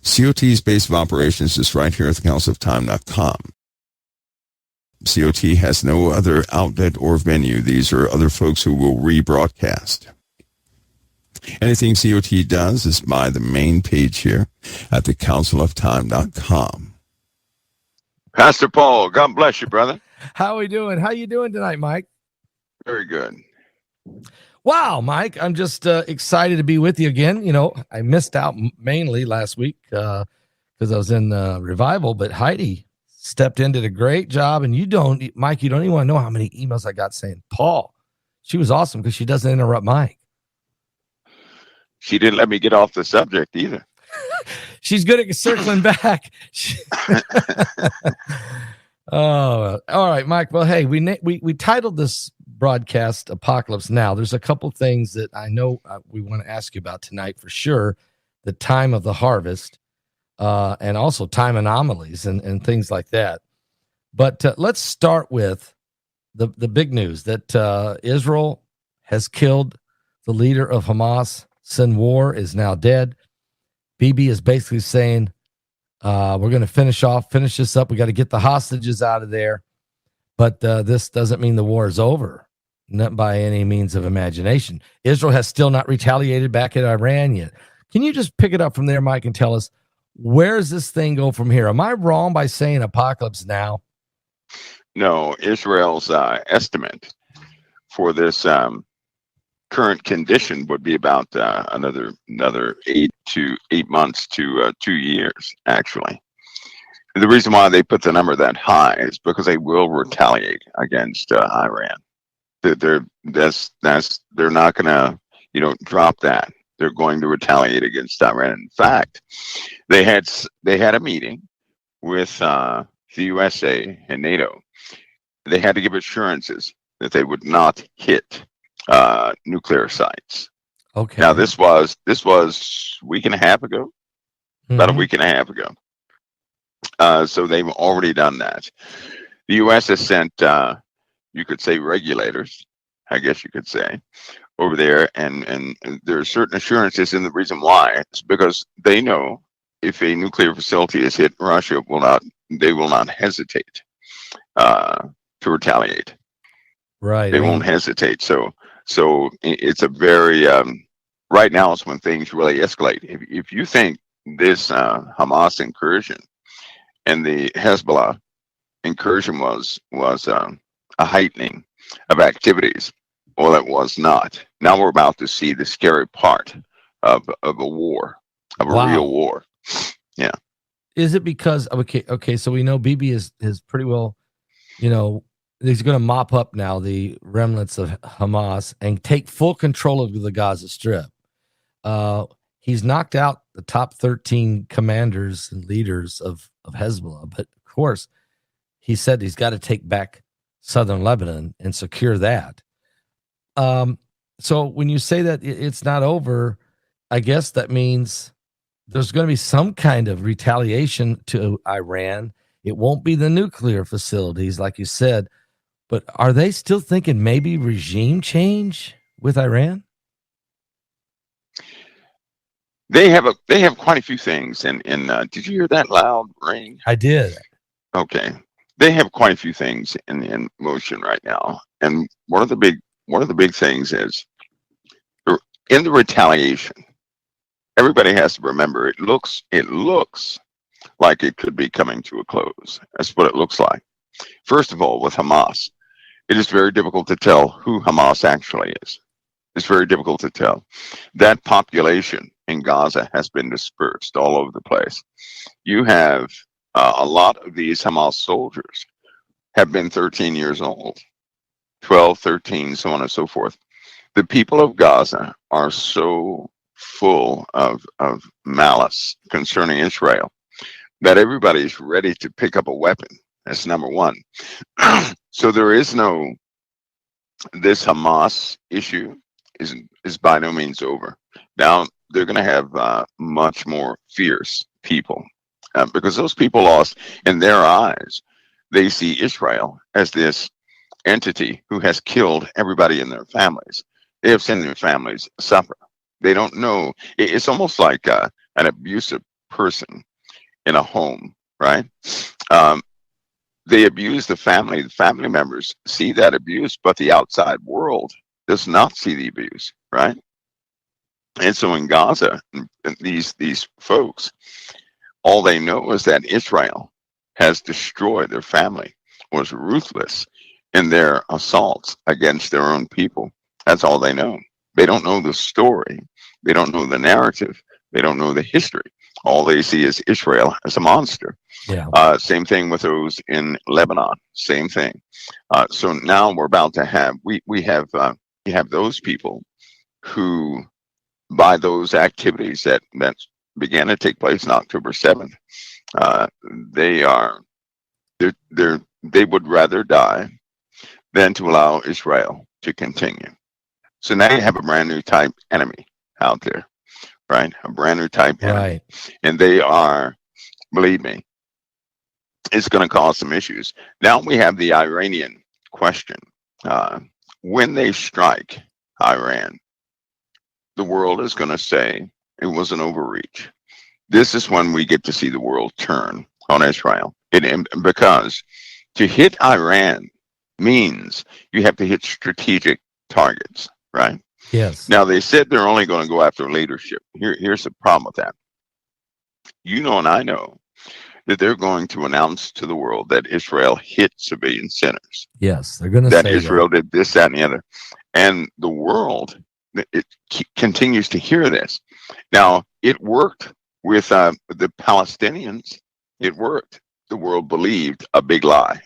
COT's base of operations is right here at thecouncilofTime.com. COT has no other outlet or venue. These are other folks who will rebroadcast. Anything COT does is by the main page here at thecouncilofTime.com. Pastor Paul, God bless you, brother. How are we doing? How you doing tonight, Mike? Very good. Wow, Mike, I'm just excited to be with you again. You know, I missed out mainly last week because I was in revival, but Heidi stepped in, did a great job. And Mike, you don't even want to know how many emails I got saying, Paul, she was awesome because she doesn't interrupt Mike. She didn't let me get off the subject either. She's good at circling back. Oh, all right, Mike. Well, hey, we titled this broadcast Apocalypse Now. There's a couple things that I know we want to ask you about tonight for sure. The time of the harvest, and also time anomalies and things like that. But let's start with the big news that Israel has killed the leader of Hamas. Sinwar is now dead. Bibi is basically saying, we're going to finish this up. We got to get the hostages out of there. But this doesn't mean the war is over, not by any means of imagination. Israel has still not retaliated back at Iran yet. Can you just pick it up from there, Mike, and tell us, where does this thing go from here? Am I wrong by saying apocalypse now? No, Israel's estimate for this current condition would be about another 8 months to 2 years, actually. And the reason why they put the number that high is because they will retaliate against Iran. They're not gonna drop that. They're going to retaliate against Iran. In fact, they had a meeting with the USA and NATO. They had to give assurances that they would not hit nuclear sites. Okay. Now this was a week and a half ago, about a week and a half ago. So they've already done that. The U.S. has sent, you could say, regulators, I guess you could say, over there, and there are certain assurances, and the reason why is because they know if a nuclear facility is hit, Russia will not hesitate to retaliate. Right. They won't hesitate. So it's a very right now is when things really escalate. If you think this Hamas incursion and the Hezbollah incursion was a heightening of activities, well, it was not. Now we're about to see the scary part of a war, of a real war. Yeah. Is it because okay? So we know Bibi is pretty well, he's going to mop up now the remnants of Hamas and take full control of the Gaza Strip. He's knocked out the top 13 commanders and leaders of Hezbollah. But, of course, he said he's got to take back southern Lebanon and secure that. So when you say that it's not over, I guess that means there's going to be some kind of retaliation to Iran. It won't be the nuclear facilities, like you said. But are they still thinking maybe regime change with Iran? They have quite a few things, and did you hear that loud ring? I did. Okay, they have quite a few things in motion right now, and one of the big things is in the retaliation. Everybody has to remember it looks like it could be coming to a close. That's what it looks like. First of all, with Hamas, it is very difficult to tell who Hamas actually is. It's very difficult to tell. That population in Gaza has been dispersed all over the place. You have a lot of these Hamas soldiers have been 13 years old, 12, 13, so on and so forth. The people of Gaza are so full of malice concerning Israel that everybody's ready to pick up a weapon. That's number one. So there is this Hamas issue is by no means over. Now they're going to have much more fierce people because those people lost in their eyes. They see Israel as this entity who has killed everybody in their families. They have seen their families suffer. They don't know. It's almost like an abusive person in a home, right? They abuse the family. The family members see that abuse, but the outside world does not see the abuse, right? And so in Gaza, these folks, all they know is that Israel has destroyed their family, was ruthless in their assaults against their own people. That's all they know. They don't know the story. They don't know the narrative. They don't know the history. All they see is Israel as a monster. Yeah. Same thing with those in Lebanon. Same thing. So now we're about to have we have those people who, by those activities that began to take place on October 7th, they would rather die than to allow Israel to continue. So now you have a brand new type enemy out there, right? A brand new type enemy. Right. And they are, believe me, it's going to cause some issues. Now we have the Iranian question. When they strike Iran, the world is going to say it was an overreach. This is when we get to see the world turn on Israel. Because to hit Iran means you have to hit strategic targets, right? Yes. Now, they said they're only going to go after leadership. Here's the problem with that. You know, and I know that they're going to announce to the world that Israel hit civilian centers. Yes, they're going to that say Israel did this, that, and the other. And the world, it continues to hear this. Now, it worked with the Palestinians. It worked. The world believed a big lie.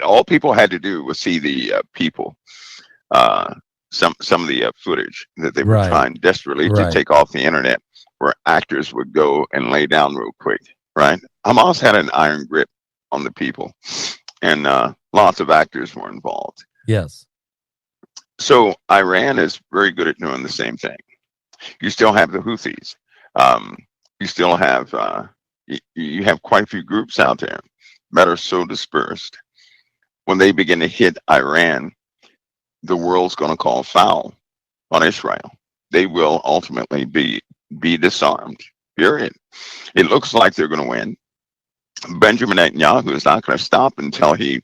All people had to do was see the people, some of the footage that they were Right. trying desperately to Right. take off the internet, where actors would go and lay down real quick, right? Hamas had an iron grip on the people, and lots of actors were involved. Yes. So Iran is very good at doing the same thing. You still have the Houthis. You still have you have quite a few groups out there that are so dispersed. When they begin to hit Iran, the world's going to call foul on Israel. They will ultimately be disarmed. Period. It looks like they're going to win. Benjamin Netanyahu is not going to stop until he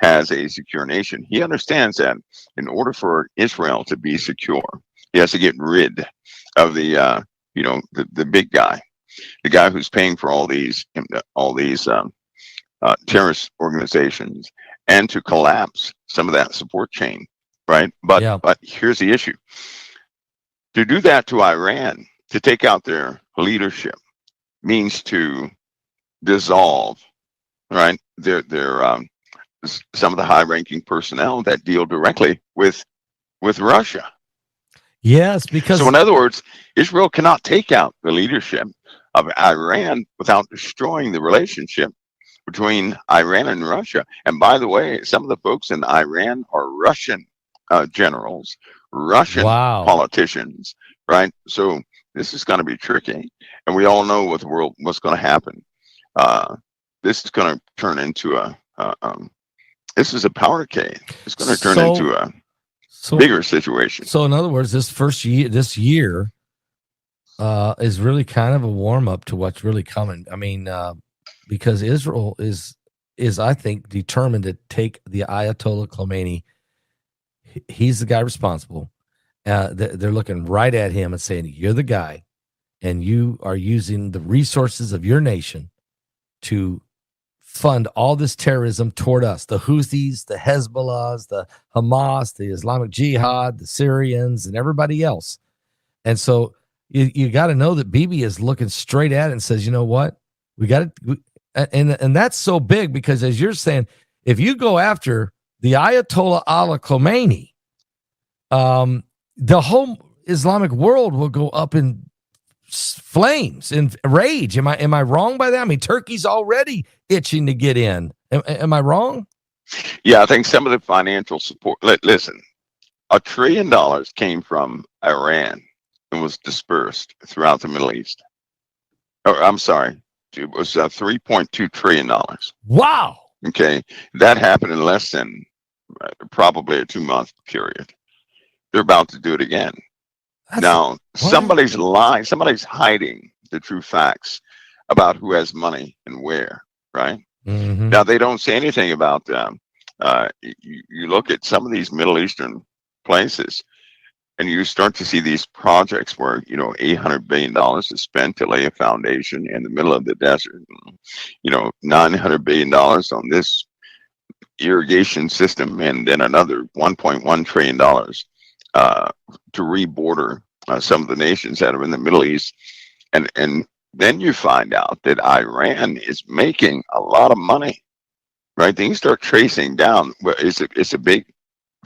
has a secure nation. He understands that in order for Israel to be secure, he has to get rid of the big guy, the guy who's paying for all these terrorist organizations, and to collapse some of that support chain, right? But here's the issue: to do that to Iran, to take out their leadership, means to dissolve, right? Their some of the high-ranking personnel that deal directly with Russia. Yes, because So in other words, Israel cannot take out the leadership of Iran without destroying the relationship between Iran and Russia. And by the way, some of the folks in Iran are Russian generals, Russian politicians, right? So this is going to be tricky, and we all know what's going to happen. This is going to turn into this is a power cave. It's going to turn into a bigger situation. So in other words, this year is really kind of a warm up to what's really coming. I mean, because Israel is I think determined to take the Ayatollah Khomeini. He's the guy responsible. They're looking right at him and saying, "You're the guy, and you are using the resources of your nation to fund all this terrorism toward us, the Houthis, the Hezbollahs, the Hamas, the Islamic Jihad, the Syrians, and everybody else." And so you got to know that Bibi is looking straight at it and says, "You know what? We got to," and that's so big because, as you're saying, if you go after the Ayatollah Khomeini, the whole Islamic world will go up in flames and rage. Am I wrong by that? I mean, Turkey's already itching to get in. Am I wrong? Yeah, I think some of the financial support. Listen, $1 trillion came from Iran and was dispersed throughout the Middle East. I'm sorry, it was $3.2 trillion. Wow. Okay, that happened in less than probably a 2-month period. They're about to do it again. Now, somebody's lying. Somebody's hiding the true facts about who has money and where, right? Mm-hmm. Now, they don't say anything about you look at some of these Middle Eastern places, and you start to see these projects where, $800 billion is spent to lay a foundation in the middle of the desert. $900 billion on this irrigation system, and then another $1.1 trillion to reborder some of the nations that are in the Middle East. And then you find out that Iran is making a lot of money, right? Then you start tracing down. Well, it's a big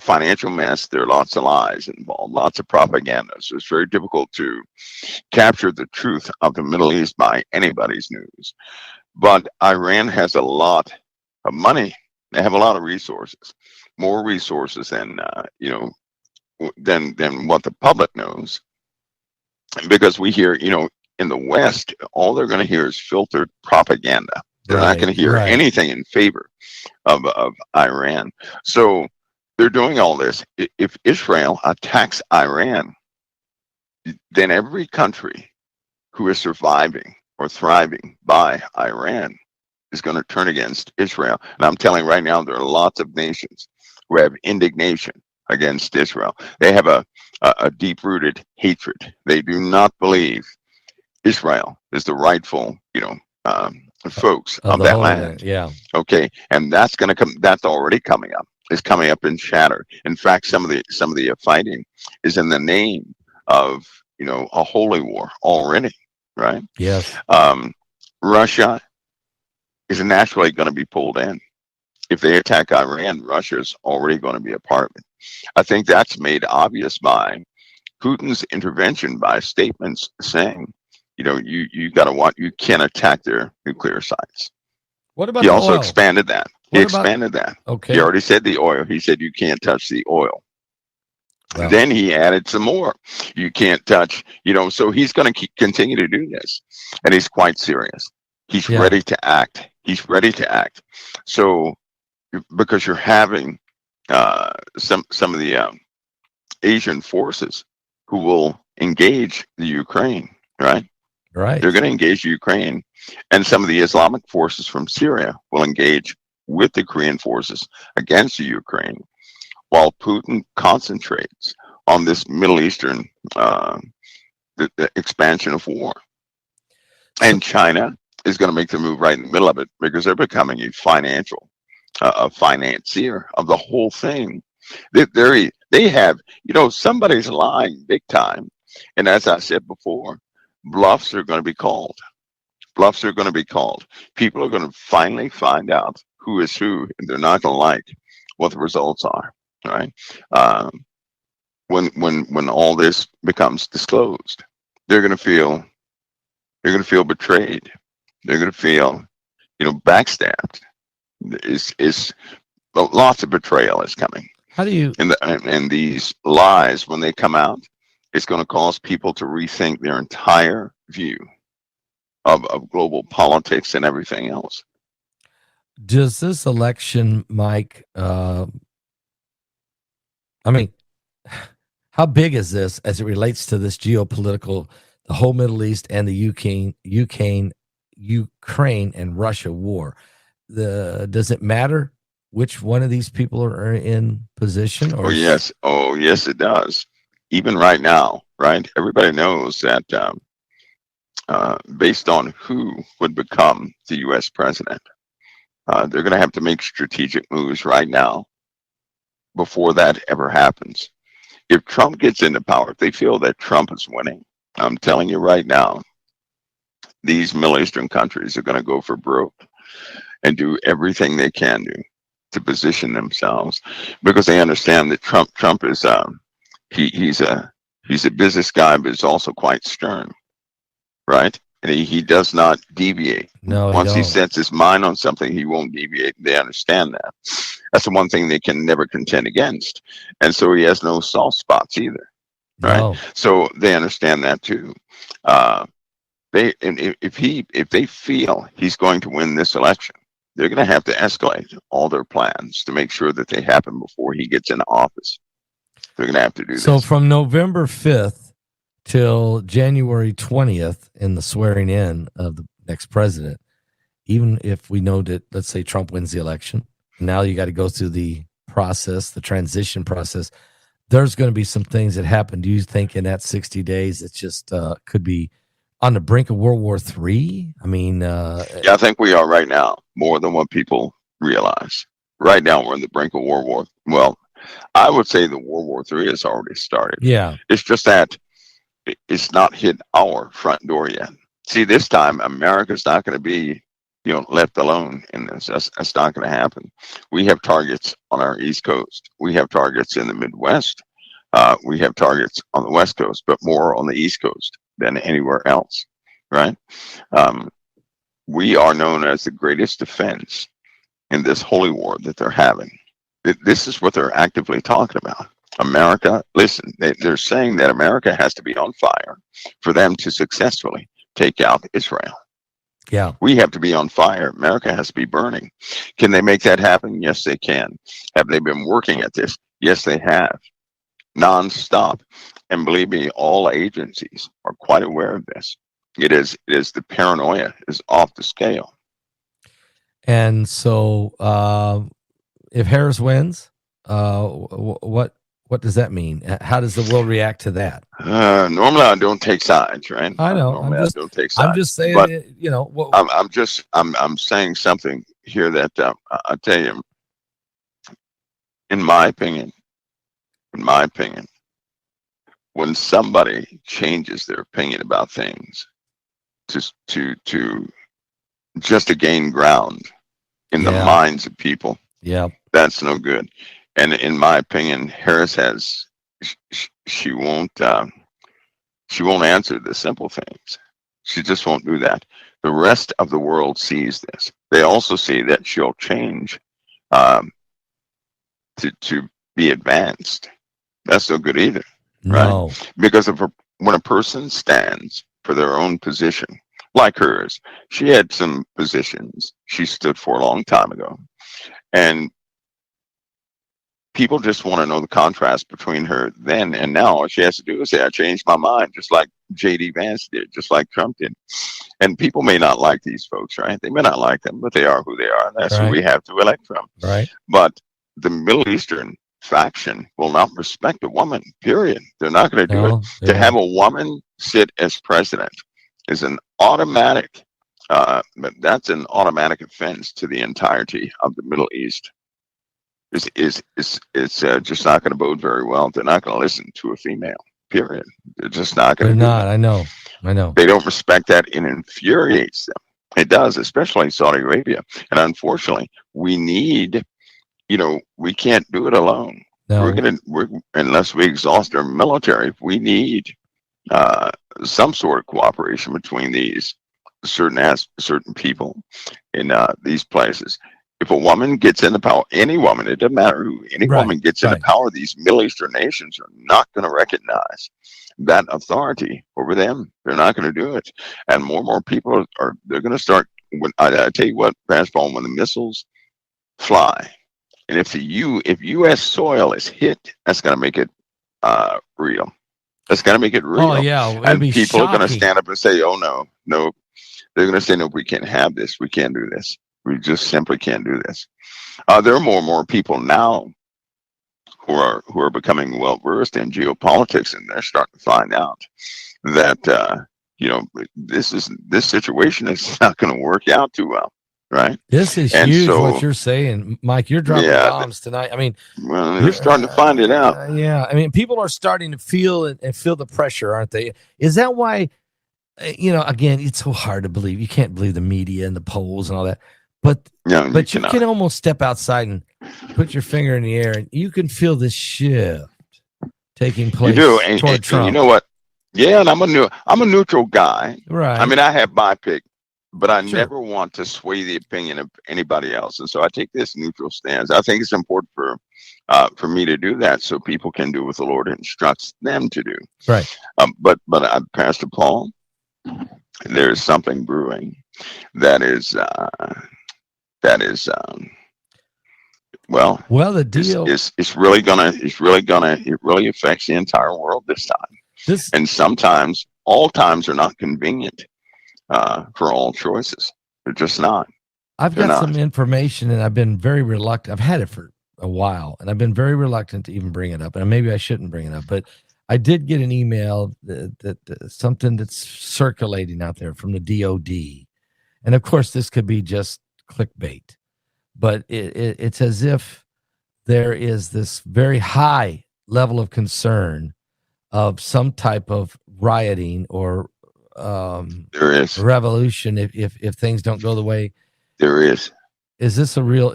financial mess. There are lots of lies involved, lots of propaganda. So it's very difficult to capture the truth of the Middle East by anybody's news. But Iran has a lot of money. They have a lot of resources, more resources than than what the public knows. Because we hear, in the West, all they're going to hear is filtered propaganda. They're not going to hear anything in favor of Iran. So they're doing all this. If Israel attacks Iran, then every country who is surviving or thriving by Iran is going to turn against Israel. And I'm telling you right now, there are lots of nations who have indignation against Israel. They have a deep-rooted hatred. They do not believe Israel is the rightful, folks of that land. Yeah. Okay, and that's going to come. That's already coming up. It's coming up in chatter. In fact, some of the fighting is in the name of a holy war already. Right. Yes. Russia is naturally going to be pulled in. If they attack Iran, Russia's already going to be a part of it. I think that's made obvious by Putin's intervention by statements saying, you got to watch. You can't attack their nuclear sites. What about he the also oil? expanded that. He expanded that. Okay. He already said the oil. He said you can't touch the oil. Wow. Then he added some more. You can't touch. So he's going to continue to do this, and he's quite serious. He's ready to act. He's ready to act. So because you're having some of the Asian forces who will engage the Ukraine, right? Right. They're going to engage Ukraine, and some of the Islamic forces from Syria will engage with the Korean forces against the Ukraine, while Putin concentrates on this Middle Eastern the expansion of war. And China is going to make the move right in the middle of it because they're becoming a financier of the whole thing. They have, somebody's lying big time. And as I said before, bluffs are going to be called. Bluffs are going to be called. People are going to finally find out who is who, and they're not going to like what the results are. Right? When all this becomes disclosed, they're going to feel betrayed. They're going to feel, backstabbed. Is lots of betrayal is coming. How do you? And these lies, when they come out, it's going to cause people to rethink their entire view of global politics and everything else. Does this election, Mike? How big is this as it relates to this geopolitical, the whole Middle East and the Ukraine and Russia war? Does it matter which one of these people are in position? Or yes, it does. Even right now, right? Everybody knows that based on who would become the U.S. president, they're going to have to make strategic moves right now before that ever happens. If Trump gets into power, if they feel that Trump is winning, I'm telling you right now, these Middle Eastern countries are going to go for broke and do everything they can do to position themselves, because they understand that Trump is he's a business guy, but he's also quite stern, right? And he does not deviate. No, once he sets his mind on something, he won't deviate. They understand that. That's the one thing they can never contend against. And so he has no soft spots either, right? No. So they understand that too. If they feel he's going to win this election, they're going to have to escalate all their plans to make sure that they happen before he gets into office. They're going to have to do this. So from November 5th till January 20th in the swearing in of the next president, even if we know that, let's say Trump wins the election, now you got to go through the process, the transition process. There's going to be some things that happen. Do you think in that 60 days, it's just could be on the brink of World War III? I mean, Yeah, I think we are right now, more than what people realize. Right now, we're in the brink of World War. Well, I would say the World War III has already started. yeah, It's just that it's not hit our front door yet. See, this time America's not going to be, left alone in this. That's not going to happen. We have targets on our East Coast. We have targets in the Midwest. We have targets on the West Coast, but more on the East Coast than anywhere else, right? We are known as the greatest defense in this holy war that they're having. This is what they're actively talking about. America, listen, they're saying that America has to be on fire for them to successfully take out Israel. yeah. We have to be on fire. America has to be burning. Can they make that happen? Yes, they can. Have they been working at this? Yes, they have. Nonstop. And believe me, all agencies are quite aware of this. It is the paranoia is off the scale. And so, if Harris wins, what does that mean? How does the world react to that? Normally, I don't take sides, right? I know. Normally, I don't take sides. I'm just saying, but I'm saying something here that I tell you, in my opinion, when somebody changes their opinion about things just to gain ground in the minds of people, that's no good. And in my opinion, Harris she won't answer the simple things. She just won't do that. The rest of the world sees this. They also see that she'll change to be advanced. That's no good either, right? No. Because when a person stands for their own position, like hers, she had some positions she stood for a long time ago, and people just want to know the contrast between her then and now. All she has to do is say, I changed my mind, just like J.D. Vance did, just like Trump did. And people may not like these folks, right? They may not like them, but they are who they are. And that's who we have to elect from. Right. But the Middle Eastern faction will not respect a woman, period. They're not going to do it. To have a woman sit as president is an automatic, but that's an automatic offense to the entirety of the Middle East. It's just not going to bode very well. They're not going to listen to a female, period. They're just not going to. They're not. I know. They don't respect that. It infuriates them. It does, especially Saudi Arabia. And unfortunately, we need, we can't do it alone. No. Unless we exhaust our military, we need some sort of cooperation between these certain people in these places. If a woman gets into power, any woman, it doesn't matter who, any woman gets into power, these Middle Eastern nations are not going to recognize that authority over them. They're not going to do it. And more people they're going to start, I tell you what, Pastor Paul, when the missiles fly, and if U.S. soil is hit, that's going to make it real. That's going to make it real. Oh, yeah. And people are going to stand up and say, oh, no. They're going to say, no, we can't have this. We can't do this. We just simply can't do this. There are more and more people now who are becoming well versed in geopolitics, and they're starting to find out that this situation is not going to work out too well, right? This is huge. What you're saying, Mike. You're dropping bombs tonight. I mean, they're starting to find it out. I mean, people are starting to feel the pressure, aren't they? Is that why? Again, it's so hard to believe. You can't believe the media and the polls and all that. But you can almost step outside and put your finger in the air, and you can feel this shift taking place. You do, and Trump. You know what? Yeah, and I'm a neutral guy. Right. I mean, I have my pick, but I never want to sway the opinion of anybody else, and so I take this neutral stance. I think it's important for me to do that, so people can do what the Lord instructs them to do. Right. But Pastor Paul, there's something brewing that is. The deal it really affects the entire world this time. This And sometimes all times are not convenient for all choices. They're just not. I've They're got not. some information, and I've been very reluctant. I've had it for a while, and I've been very reluctant to even bring it up. And maybe I shouldn't bring it up, but I did get an email that something that's circulating out there from the DOD, and of course, this could be just clickbait, but it's as if there is this very high level of concern of some type of rioting or There is. revolution if things don't go the way. There is. Is this a real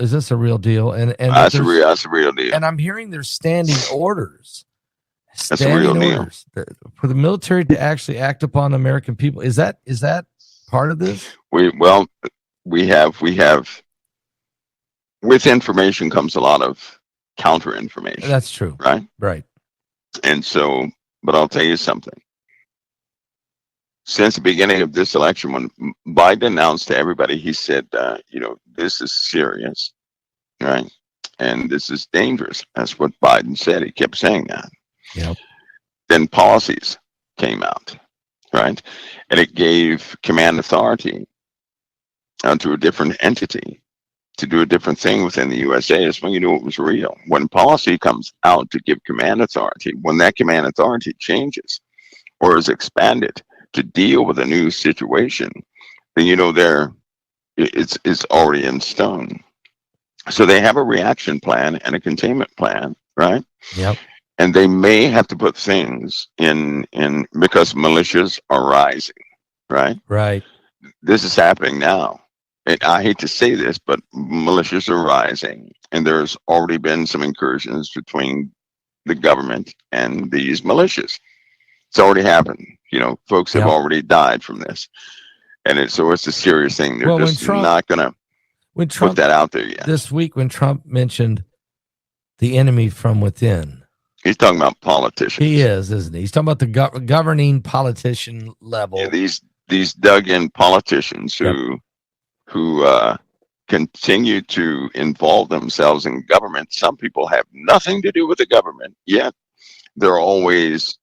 deal? And That's a real deal. And I'm hearing there's standing orders. That's a real deal. For the military to actually act upon American people. Is that part of this? We have with information comes a lot of counter information. That's true. Right. And so, but I'll tell you something. Since the beginning of this election, when Biden announced to everybody, he said, this is serious, right? And this is dangerous. That's what Biden said. He kept saying that. Yep. Then policies came out, right? And it gave command authority to a different entity to do a different thing within the USA. That's when you knew it was real. When policy comes out to give command authority, when that command authority changes or is expanded to deal with a new situation, then it's already in stone. So they have a reaction plan and a containment plan, right? Yep. And they may have to put things in because militias are rising, right? Right. This is happening now. And I hate to say this, but militias are rising, and there's already been some incursions between the government and these militias. It's already happened. Folks have already died from this, and it's a serious thing. They're not going to put that out there yet. This week, when Trump mentioned the enemy from within, he's talking about politicians. He is, isn't he? He's talking about the governing politician level. Yeah, these dug-in politicians who continue to involve themselves in government. Some people have nothing to do with the government, yet they always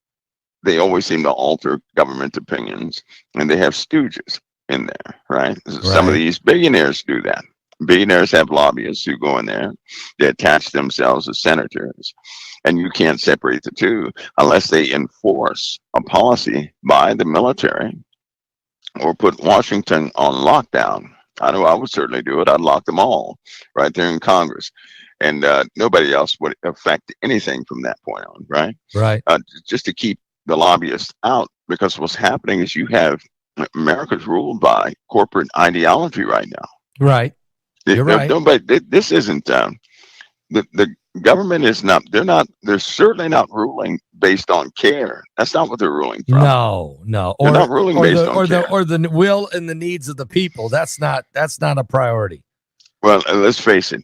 seem to alter government opinions, and they have stooges in there, right? Some of these billionaires do that. Billionaires have lobbyists who go in there, they attach themselves as senators, and you can't separate the two unless they enforce a policy by the military or put Washington on lockdown. I know I would certainly do it. I'd lock them all right there in Congress, and nobody else would affect anything from that point on, right? Right. Just to keep the lobbyists out, because what's happening is you have America's ruled by corporate ideology right now. Right. You're right. This isn't the government is not. They're certainly not ruling based on care. That's not what they're ruling from. No. They're not ruling based on care. Or the will and the needs of the people. That's not a priority. Well, let's face it.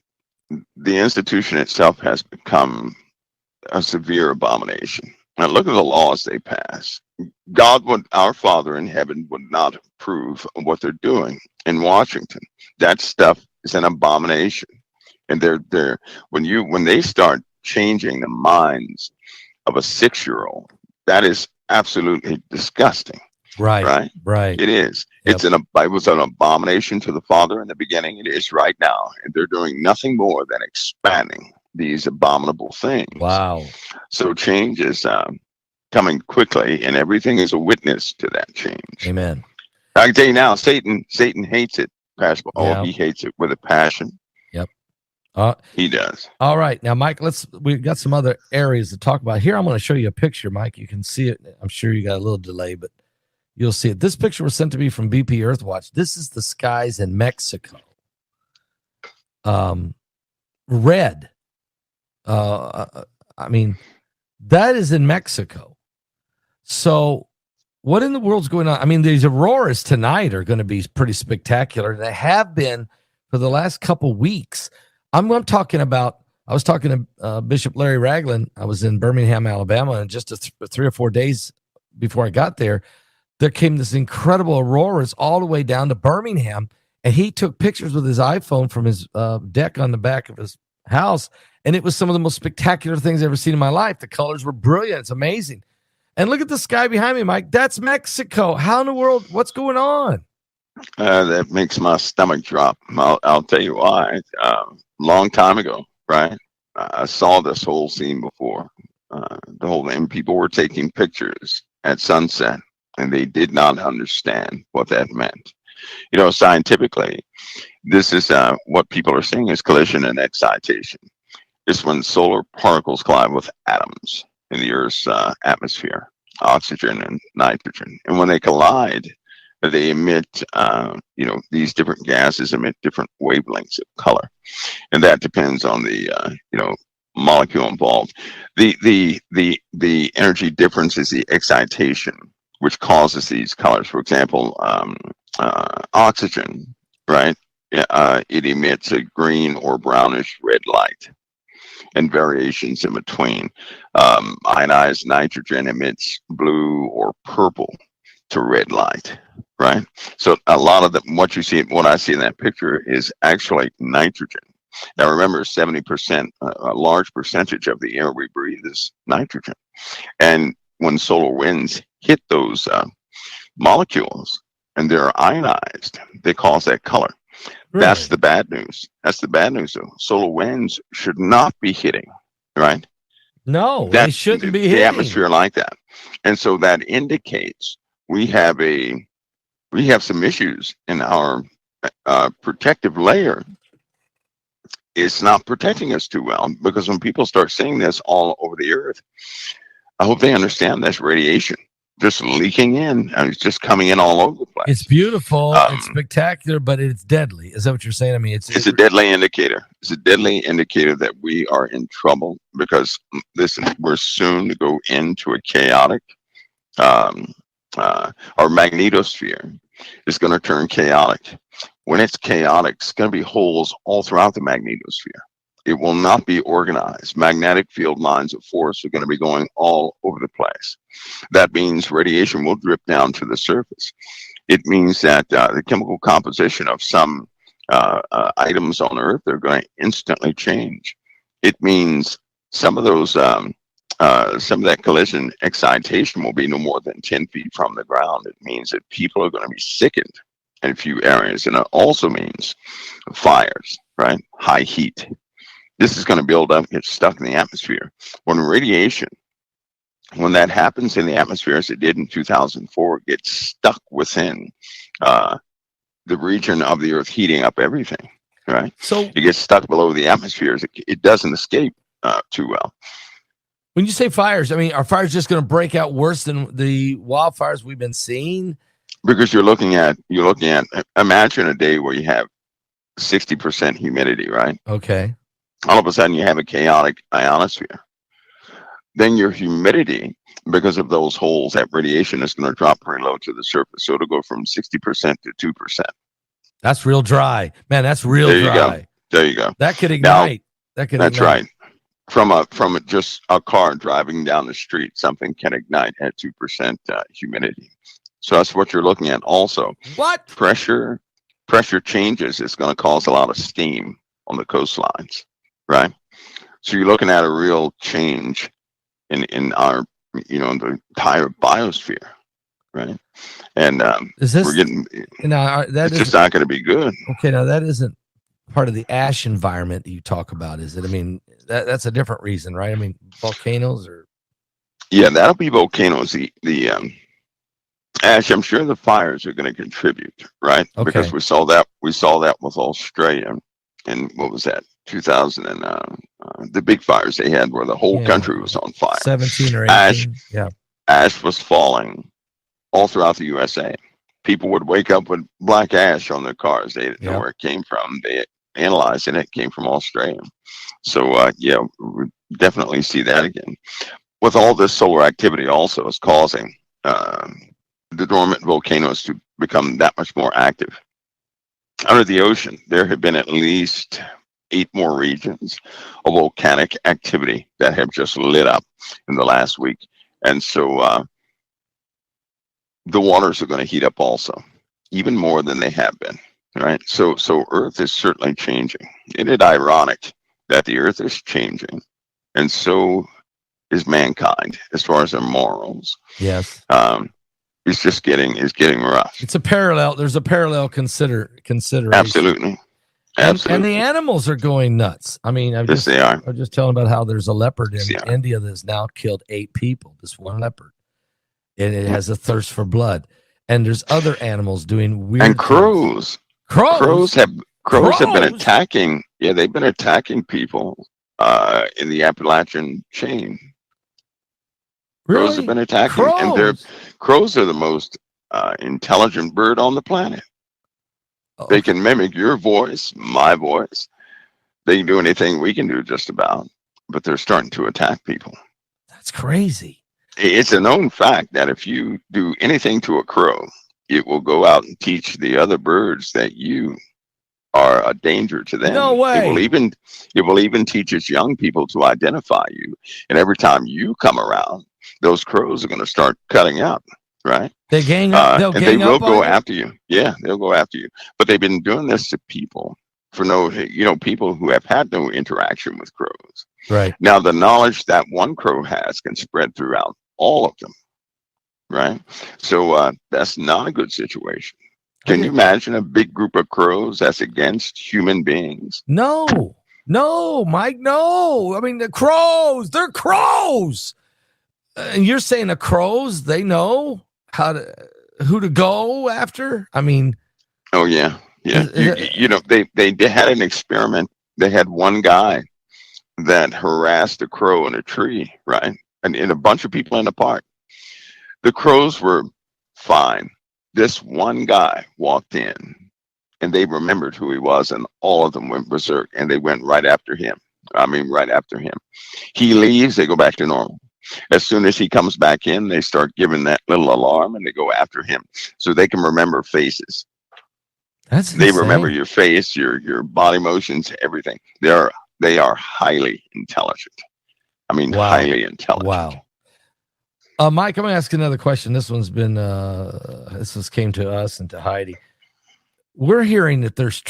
The institution itself has become a severe abomination. Now look at the laws they pass. Our Father in heaven would not approve of what they're doing in Washington. That stuff is an abomination. And when they start changing the minds of a 6-year-old, that is absolutely disgusting. Right. It is. Yep. It was an abomination to the Father in the beginning. It is right now. And they're doing nothing more than expanding these abominable things. Wow. So change is coming quickly, and everything is a witness to that change. Amen. I can tell you now, Satan hates it, Pastor. Oh, he hates it with a passion. Yep. He does. All right. Now, Mike, we've got some other areas to talk about. Here, I'm going to show you a picture, Mike. You can see it. I'm sure you got a little delay, but you'll see it. This picture was sent to me from BP Earthwatch. This is the skies in Mexico. Red. I mean, that is in Mexico. So what in the world's going on? I mean, these auroras tonight are going to be pretty spectacular. They have been for the last couple weeks. I'm talking about, I was talking to Bishop Larry Ragland. I was in Birmingham, Alabama, and just 3 or 4 days before I got there came this incredible auroras all the way down to Birmingham. And he took pictures with his iPhone from his deck on the back of his house. And it was some of the most spectacular things I've ever seen in my life. The colors were brilliant. It's amazing. And look at the sky behind me, Mike. That's Mexico. How in the world? What's going on? That makes my stomach drop. I'll tell you why. Long time ago, right? I saw this whole scene before. The whole thing. People were taking pictures at sunset, and they did not understand what that meant. Scientifically, this is what people are seeing is collision and excitation. It's when solar particles collide with atoms in the Earth's atmosphere, oxygen and nitrogen. And when they collide, they emit, these different gases emit different wavelengths of color. And that depends on the, molecule involved. The energy difference is the excitation, which causes these colors. For example, oxygen, right? It emits a green or brownish red light, and variations in between. Ionized nitrogen emits blue or purple to red light, right? So a lot of what I see in that picture is actually nitrogen. Now remember, 70%, a large percentage of the air we breathe is nitrogen. And when solar winds hit those molecules and they're ionized, they cause that color. Really? That's the bad news. Though. Solar winds should not be hitting, right? No, they shouldn't be hitting the atmosphere like that. And so that indicates we have some issues in our protective layer. It's not protecting us too well, because when people start seeing this all over the earth, I hope they understand that's radiation just leaking in, and it's just coming in all over the place. It's beautiful, it's spectacular, but it's deadly. Is that what you're saying? I mean, it's a deadly indicator. It's a deadly indicator that we are in trouble, because listen, we're soon to go into a chaotic, our magnetosphere is going to turn chaotic. When it's chaotic, it's going to be holes all throughout the magnetosphere. It will not be organized. Magnetic field lines of force are going to be going all over the place. That means radiation will drip down to the surface. It means that the chemical composition of some items on Earth are going to instantly change. It means some of that collision excitation will be no more than 10 feet from the ground. It means that people are going to be sickened in a few areas. And it also means fires, right? High heat. This is going to build up, get stuck in the atmosphere. When that happens in the atmosphere, as it did in 2004, it gets stuck within the region of the Earth, heating up everything, right? So it gets stuck below the atmosphere. It doesn't escape too well. When you say fires, I mean, are fires just going to break out worse than the wildfires we've been seeing? Because you're looking at, imagine a day where you have 60% humidity, right? Okay. All of a sudden you have a chaotic ionosphere. Then your humidity, because of those holes, that radiation is going to drop pretty low to the surface. So it'll go from 60% to 2%. That's real dry. Man, that's real dry. There you go. That could ignite. That's right. From just a car driving down the street, something can ignite at 2% humidity. So that's what you're looking at also. What? Pressure changes is going to cause a lot of steam on the coastlines, right? So you're looking at a real change in our, the entire biosphere, right? And we're getting, it's just not going to be good. Okay, now that isn't part of the ash environment that you talk about, is it? I mean, that's a different reason, right? I mean, volcanoes or... Yeah, that'll be volcanoes. The ash, I'm sure the fires are going to contribute, right? Okay. Because we saw that with Australia, and what was that? 2000 and the big fires they had where the whole country was on fire. 17 or 18. Ash was falling all throughout the USA. People would wake up with black ash on their cars. They didn't know where it came from. They analyzed it. It came from Australia. So we definitely see that again. With all this solar activity also is causing the dormant volcanoes to become that much more active. Under the ocean, there have been at least 8 more regions of volcanic activity that have just lit up in the last week. And so the waters are going to heat up also, even more than they have been, right? So Earth is certainly changing. Isn't it ironic that the Earth is changing, and so is mankind as far as their morals. Yes. It's just getting rough. It's a parallel. There's a parallel consideration. Absolutely. And the animals are going nuts. I mean, I'm just telling about how there's a leopard in India that's now killed 8 people. This one leopard, and it has a thirst for blood. And there's other animals doing weird. And crows. Crows have been attacking. Yeah, they've been attacking people in the Appalachian chain. Really? Crows have been attacking, and crows are the most intelligent bird on the planet. Okay. They can mimic your voice, my voice. They can do anything we can do, just about. But they're starting to attack people. That's crazy. It's a known fact that if you do anything to a crow, it will go out and teach the other birds that you are a danger to them. No way. It will even teach its young people to identify you. And every time you come around, those crows are going to start cutting up, right? They gang up. And they will go after you. Yeah, they'll go after you. But they've been doing this to people for people who have had no interaction with crows. Right. Now, the knowledge that one crow has can spread throughout all of them, right? So that's not a good situation. Can you imagine a big group of crows that's against human beings? No, Mike, no. I mean, they're crows. And you're saying the crows, they know who to go after? I mean. Oh, yeah. Yeah. They had an experiment. They had one guy that harassed a crow in a tree, right? And a bunch of people in the park. The crows were fine. This one guy walked in, and they remembered who he was, and all of them went berserk, and they went right after him. He leaves, they go back to normal. As soon as he comes back in, they start giving that little alarm, and they go after him, so they can remember faces. They remember your face, your body motions, everything. They are highly intelligent. I mean, highly intelligent. Wow. Mike, I'm going to ask another question. This one's been, came to us and to Heidi. We're hearing that there's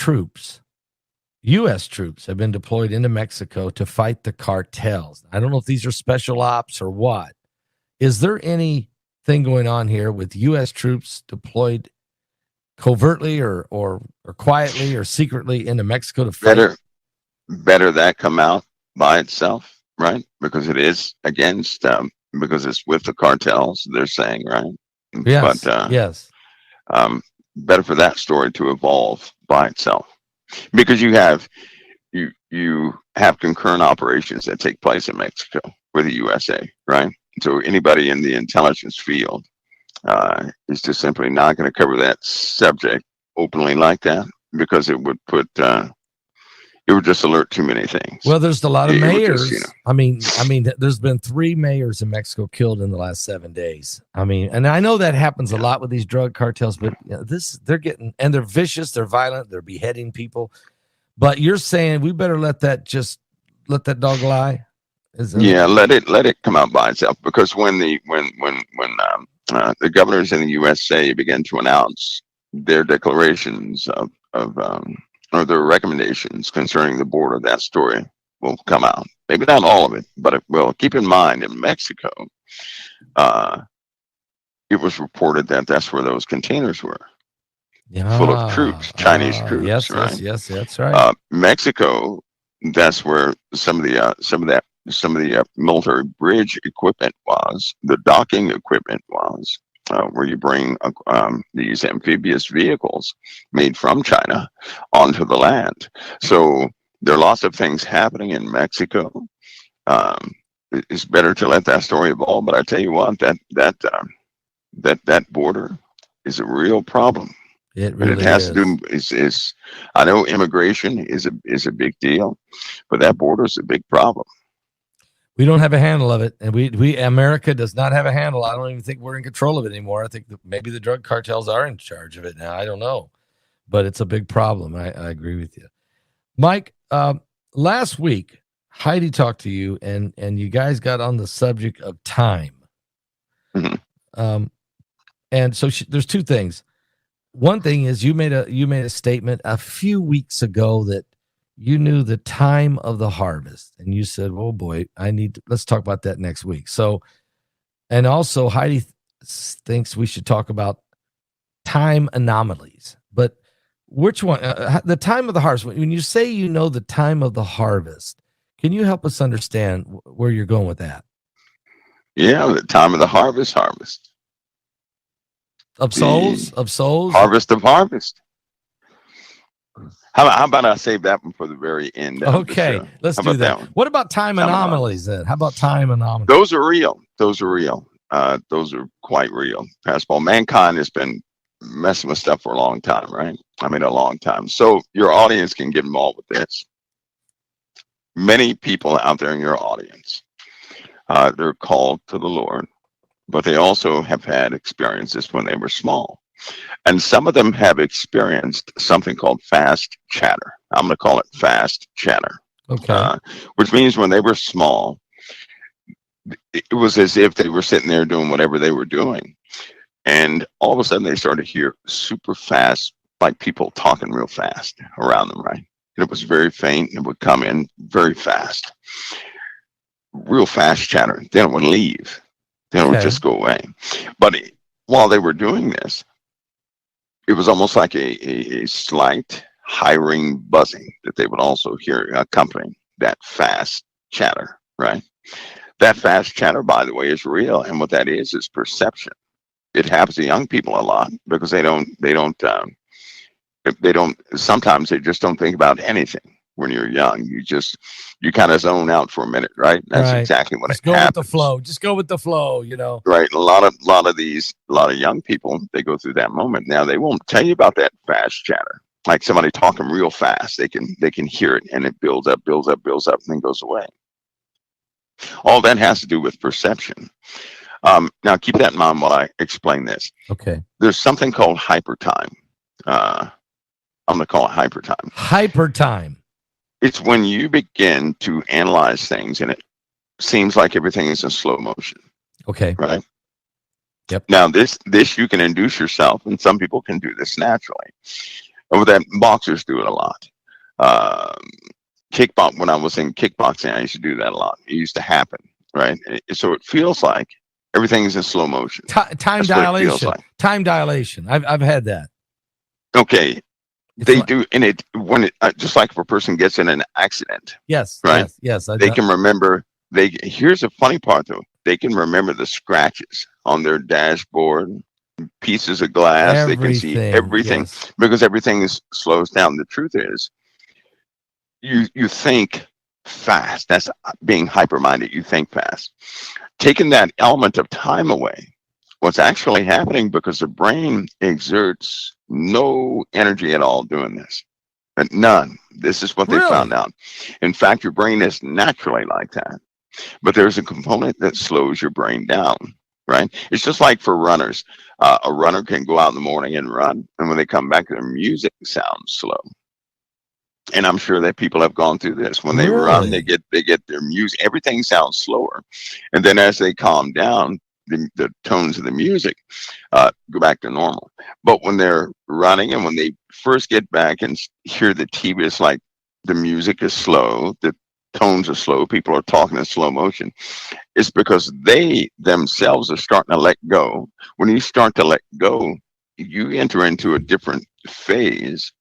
U.S. troops have been deployed into Mexico to fight the cartels. I don't know if these are special ops or what. Is there anything going on here with U.S. troops deployed covertly or quietly or secretly into Mexico to fight? Better that come out by itself, right? Because it is against because it's with the cartels, they're saying, right? Yes. But, yes. Better for that story to evolve by itself, because you have concurrent operations that take place in Mexico with the USA, right? So anybody in the intelligence field is just simply not going to cover that subject openly like that, because it would put it would just alert too many things. Well, there's a lot of mayors. I mean, there's been 3 mayors in Mexico killed in the last 7 days. I mean, and I know that happens a lot with these drug cartels, but they're vicious, they're violent, they're beheading people. But you're saying we better let that dog lie? Let it come out by itself, because when the governors in the USA begin to announce their declarations or their recommendations concerning the border, that story will come out. Maybe not all of it, but it will. Keep in mind, in Mexico, it was reported that that's where those containers were, full of troops, Chinese troops. Yes, that's right. Mexico, that's where some of the military bridge equipment was, the docking equipment was. Where you bring these amphibious vehicles made from China onto the land. So there are lots of things happening in Mexico. It's better to let that story evolve. But I tell you what, that border is a real problem. It really and it has to do I know immigration is a big deal, but that border is a big problem. We don't have a handle of it, and America does not have a handle. I don't even think we're in control of it anymore. I think that maybe the drug cartels are in charge of it now. I don't know, but it's a big problem. I agree with you, Mike. Last week, Heidi talked to you, and you guys got on the subject of time. Mm-hmm. And so there's 2 things. One thing is you made a statement a few weeks ago that you knew the time of the harvest, and you said, "Oh boy, let's talk about that next week." So, and also Heidi thinks we should talk about time anomalies. But which one? The time of the harvest. When you say you know the time of the harvest, can you help us understand where you're going with that? Yeah, the time of the harvest of souls, harvest of harvest. How about I save that one for the very end? Okay, let's do that. What about time anomalies then? How about time anomalies? Those are real. Those are quite real. Pastor Paul, mankind has been messing with stuff for a long time, right? I mean, a long time. So your audience can get involved with this. Many people out there in your audience, they're called to the Lord, but they also have had experiences when they were small. And some of them have experienced something called fast chatter. I'm going to call it fast chatter. Okay. Which means when they were small, it was as if they were sitting there doing whatever they were doing. And all of a sudden they started to hear super fast, like people talking real fast around them, right? And it was very faint and it would come in very fast. Real fast chatter. Then it would leave. Then it would just go away. But while they were doing this, it was almost like a slight high-ring buzzing that they would also hear accompanying that fast chatter, right? That fast chatter, by the way, is real. And what that is perception. It happens to young people a lot because sometimes they just don't think about anything when you're young. You kind of zone out for a minute, right? That's exactly what just it happens. Just go with the flow, you know. Right. A lot of young people, they go through that moment. Now they won't tell you about that fast chatter. Like somebody talking real fast, they can hear it and it builds up, and then goes away. All that has to do with perception. Now keep that in mind while I explain this. Okay. There's something called hypertime. I'm going to call it hypertime. Hypertime. It's when you begin to analyze things and it seems like everything is in slow motion. Okay. Right? Yep. Now this you can induce yourself, and some people can do this naturally. And with that, boxers do it a lot. When I was in kickboxing, I used to do that a lot. It used to happen, right? So it feels like everything is in slow motion. Time dilation. Like. Time dilation. I've had that. Okay. They do, and just like if a person gets in an accident. Yes. Right. Yes. They can remember. Here's the funny part though. They can remember the scratches on their dashboard, pieces of glass. Everything, they can see everything because everything slows down. The truth is, you think fast. That's being hyper-minded. You think fast. Taking that element of time away, what's actually happening, because the brain exerts no energy at all doing this. But none. This is what they found out. In fact, your brain is naturally like that. But there's a component that slows your brain down, right? It's just like for runners. A runner can go out in the morning and run, and when they come back, their music sounds slow. And I'm sure that people have gone through this. When they run, they get their music. Everything sounds slower, and then as they calm down, the tones of the music go back to normal. But when they're running and when they first get back and hear the TV, it's like the music is slow, the tones are slow, people are talking in slow motion. It's because they themselves are starting to let go. When you start to let go, you enter into a different phase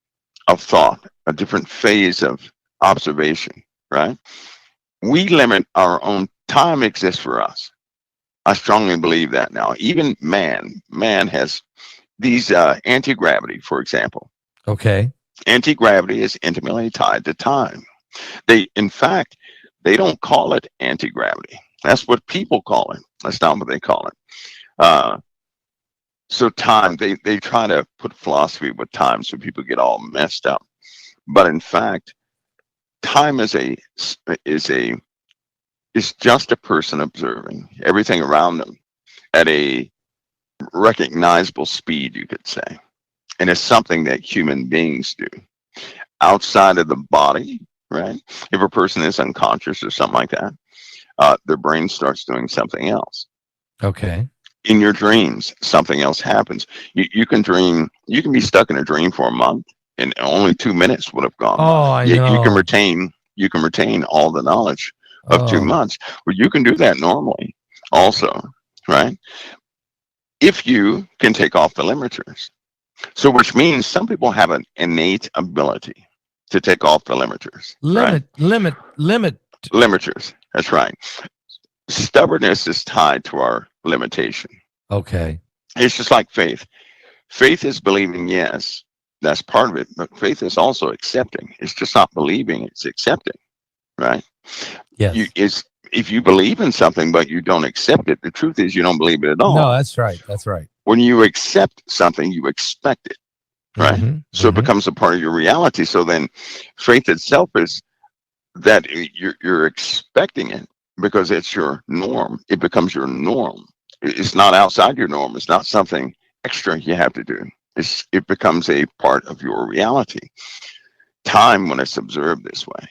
of thought, a different phase of observation, right? We limit our own time. Exists for us. I strongly believe that now. Even man has these anti-gravity, for example. Okay. Anti-gravity is intimately tied to time. In fact, they don't call it anti-gravity. That's what people call it. That's not what they call it. So time, they try to put philosophy with time so people get all messed up. But in fact, time is just a person observing everything around them at a recognizable speed, you could say. And it's something that human beings do. Outside of the body, right? If a person is unconscious or something like that, their brain starts doing something else. Okay. In your dreams, something else happens. You can dream, you can be stuck in a dream for a month and only 2 minutes would have gone Oh, by. I Yet know. you can retain all the knowledge of 2 months. Well, you can do that normally also, right? If you can take off the limiters. So which means some people have an innate ability to take off the limiters. Limit. Limiters. That's right. Stubbornness is tied to our limitation. Okay. It's just like faith. Faith is believing, yes, that's part of it, but faith is also accepting. It's just not believing, it's accepting, right? Yes. If you believe in something but you don't accept it, the truth is you don't believe it at all. No, that's right. That's right. When you accept something, you expect it, right? So it becomes a part of your reality. So then faith itself is that you're expecting it because it's your norm. It becomes your norm. It's not outside your norm. It's not something extra you have to do. It becomes a part of your reality. Time, when it's observed this way,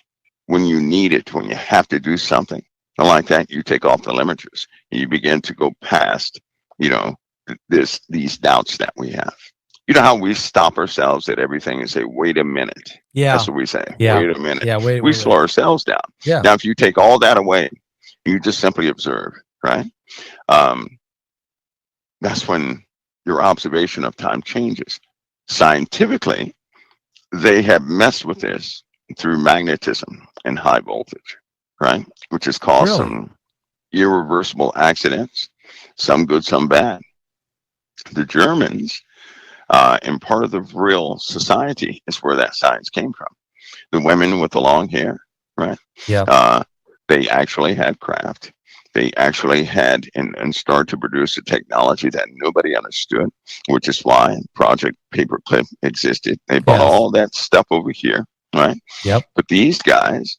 when you need it, when you have to do something like that, you take off the limiters and you begin to go past, these doubts that we have. You know how we stop ourselves at everything and say, wait a minute. Yeah. That's what we say. Yeah. Wait a minute. Yeah. We slow ourselves down. Yeah. Now, if you take all that away, you just simply observe, right? That's when your observation of time changes. Scientifically, they have messed with this through magnetism and high voltage, right? Which has caused some irreversible accidents, some good, some bad. The Germans, and part of the real society is where that science came from. The women with the long hair, right? Yeah. They actually had craft. They actually had and started to produce a technology that nobody understood, which is why Project Paperclip existed. They bought all that stuff over here, right? Yep. But these guys,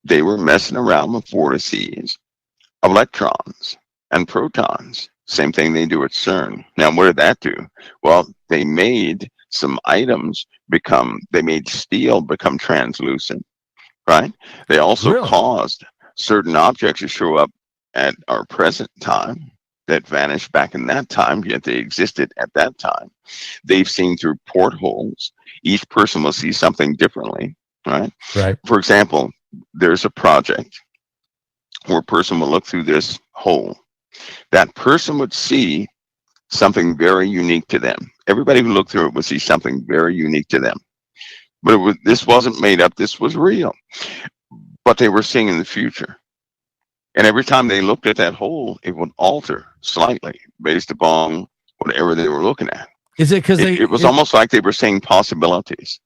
they were messing around with vortices, electrons, and protons. Same thing they do at CERN. Now, what did that do? Well, they made some items they made steel become translucent, right? They also caused certain objects to show up at our present time that vanished back in that time, yet they existed at that time. They've seen through portholes. Each person will see something differently, right? Right. For example, there's a project where a person will look through this hole. That person would see something very unique to them. Everybody who looked through it would see something very unique to them. But this wasn't made up. This was real. But they were seeing in the future. And every time they looked at that hole, it would alter slightly based upon whatever they were looking at. Is it because it was almost like they were seeing possibilities,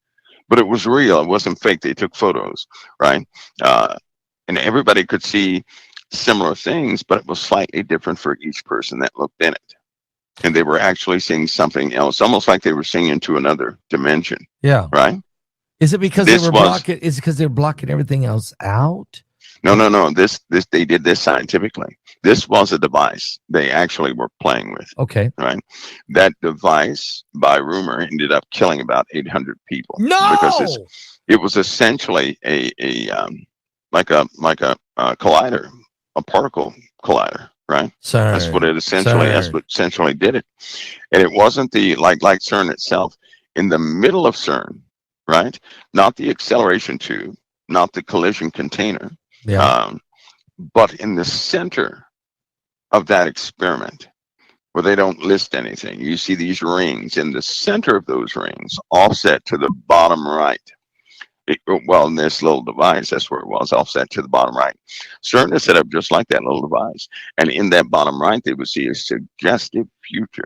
but it was real. It wasn't fake. They took photos, right? And everybody could see similar things, but it was slightly different for each person that looked in it. And they were actually seeing something else, almost like they were seeing into another dimension. Yeah. Right? Is it because they were blocking? Is it because they're blocking everything else out? No. This they did this scientifically. This was a device they actually were playing with. Okay. Right. That device, by rumor, ended up killing about 800 people. No. Because it was essentially a collider, a particle collider. Right. CERN. That's what essentially did it. And it wasn't like CERN itself. In the middle of CERN, right? Not the acceleration tube, not the collision container, but in the center of that experiment, where they don't list anything. You see these rings. In the center of those rings, offset to the bottom right. In this little device, that's where it was, offset to the bottom right. CERN is set up just like that little device. And in that bottom right, they would see a suggestive future.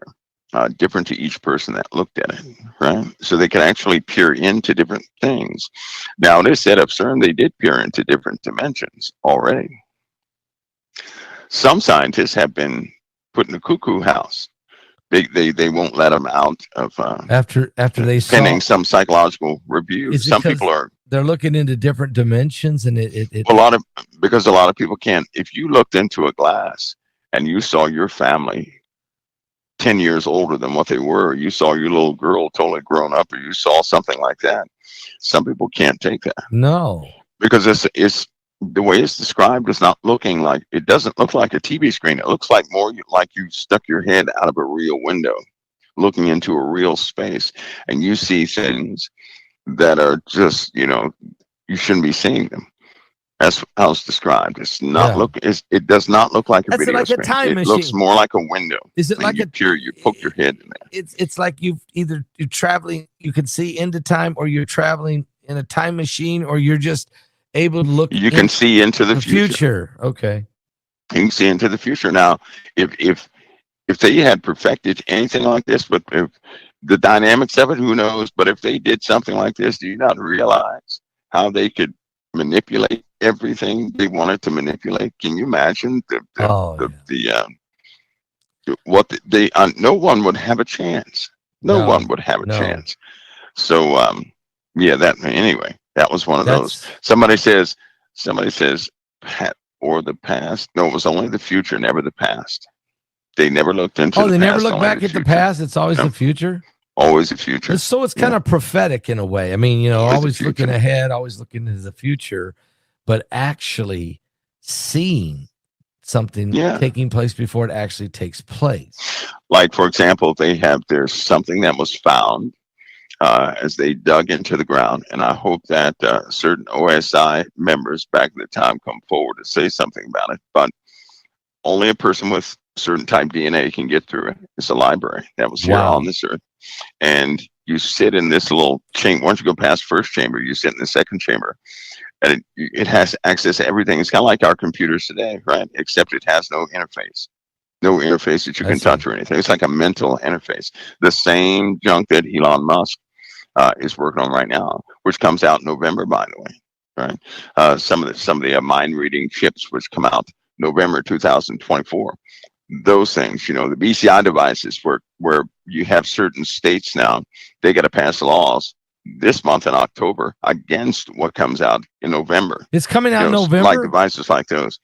Different to each person that looked at it, right? So they could actually peer into different things. Now, they set up CERN, they did peer into different dimensions already. Some scientists have been put in a cuckoo house. They won't let them out of after they pending some psychological review. Some people they're looking into different dimensions, and because a lot of people can't. If you looked into a glass and you saw your family 10 years older than what they were, you saw your little girl totally grown up, or you saw something like that, some people can't take that. No, because it's the way it's described is not looking like, it doesn't look like a TV screen. It looks like more like you stuck your head out of a real window looking into a real space, and you see things that are just, you shouldn't be seeing them. That's how it's described. It does not look like a That's video like a screen. time It looks machine. more like a window. Is it And like you poke your head in there. It's like you're traveling, you can see into time, or you're traveling in a time machine, or you're just able to look. You can see into the future. Okay. You can see into the future. Now, if they had perfected anything like this, but if the dynamics of it, who knows? But if they did something like this, do you not realize how they could manipulate everything they wanted to manipulate? Can you imagine no one would have a chance. No one would have a chance. So, anyway, that was one of those. Somebody says, or the past. No, it was only the future, never the past. They never looked into the past. They never look back at the past. It's always the future. Always the future. So it's kind of prophetic in a way. I mean, always looking ahead, always looking into the future, but actually seeing something taking place before it actually takes place. Like, for example, there's something that was found as they dug into the ground, and I hope that certain OSI members back at the time come forward to say something about it, but only a person with certain type DNA can get through it. It's a library that was here on this earth. And you sit in this little chamber. Once you go past first chamber, you sit in the second chamber, and it has access to everything. It's kind of like our computers today, right? Except it has no interface that you can touch or anything. It's like a mental interface. The same junk that Elon Musk is working on right now, which comes out in November, by the way, right? Some of the mind reading chips, which come out November 2024. Those things, the BCI devices, where you have certain states now, they got to pass laws this month in October against what comes out in November. It's coming out in November? Like devices like those.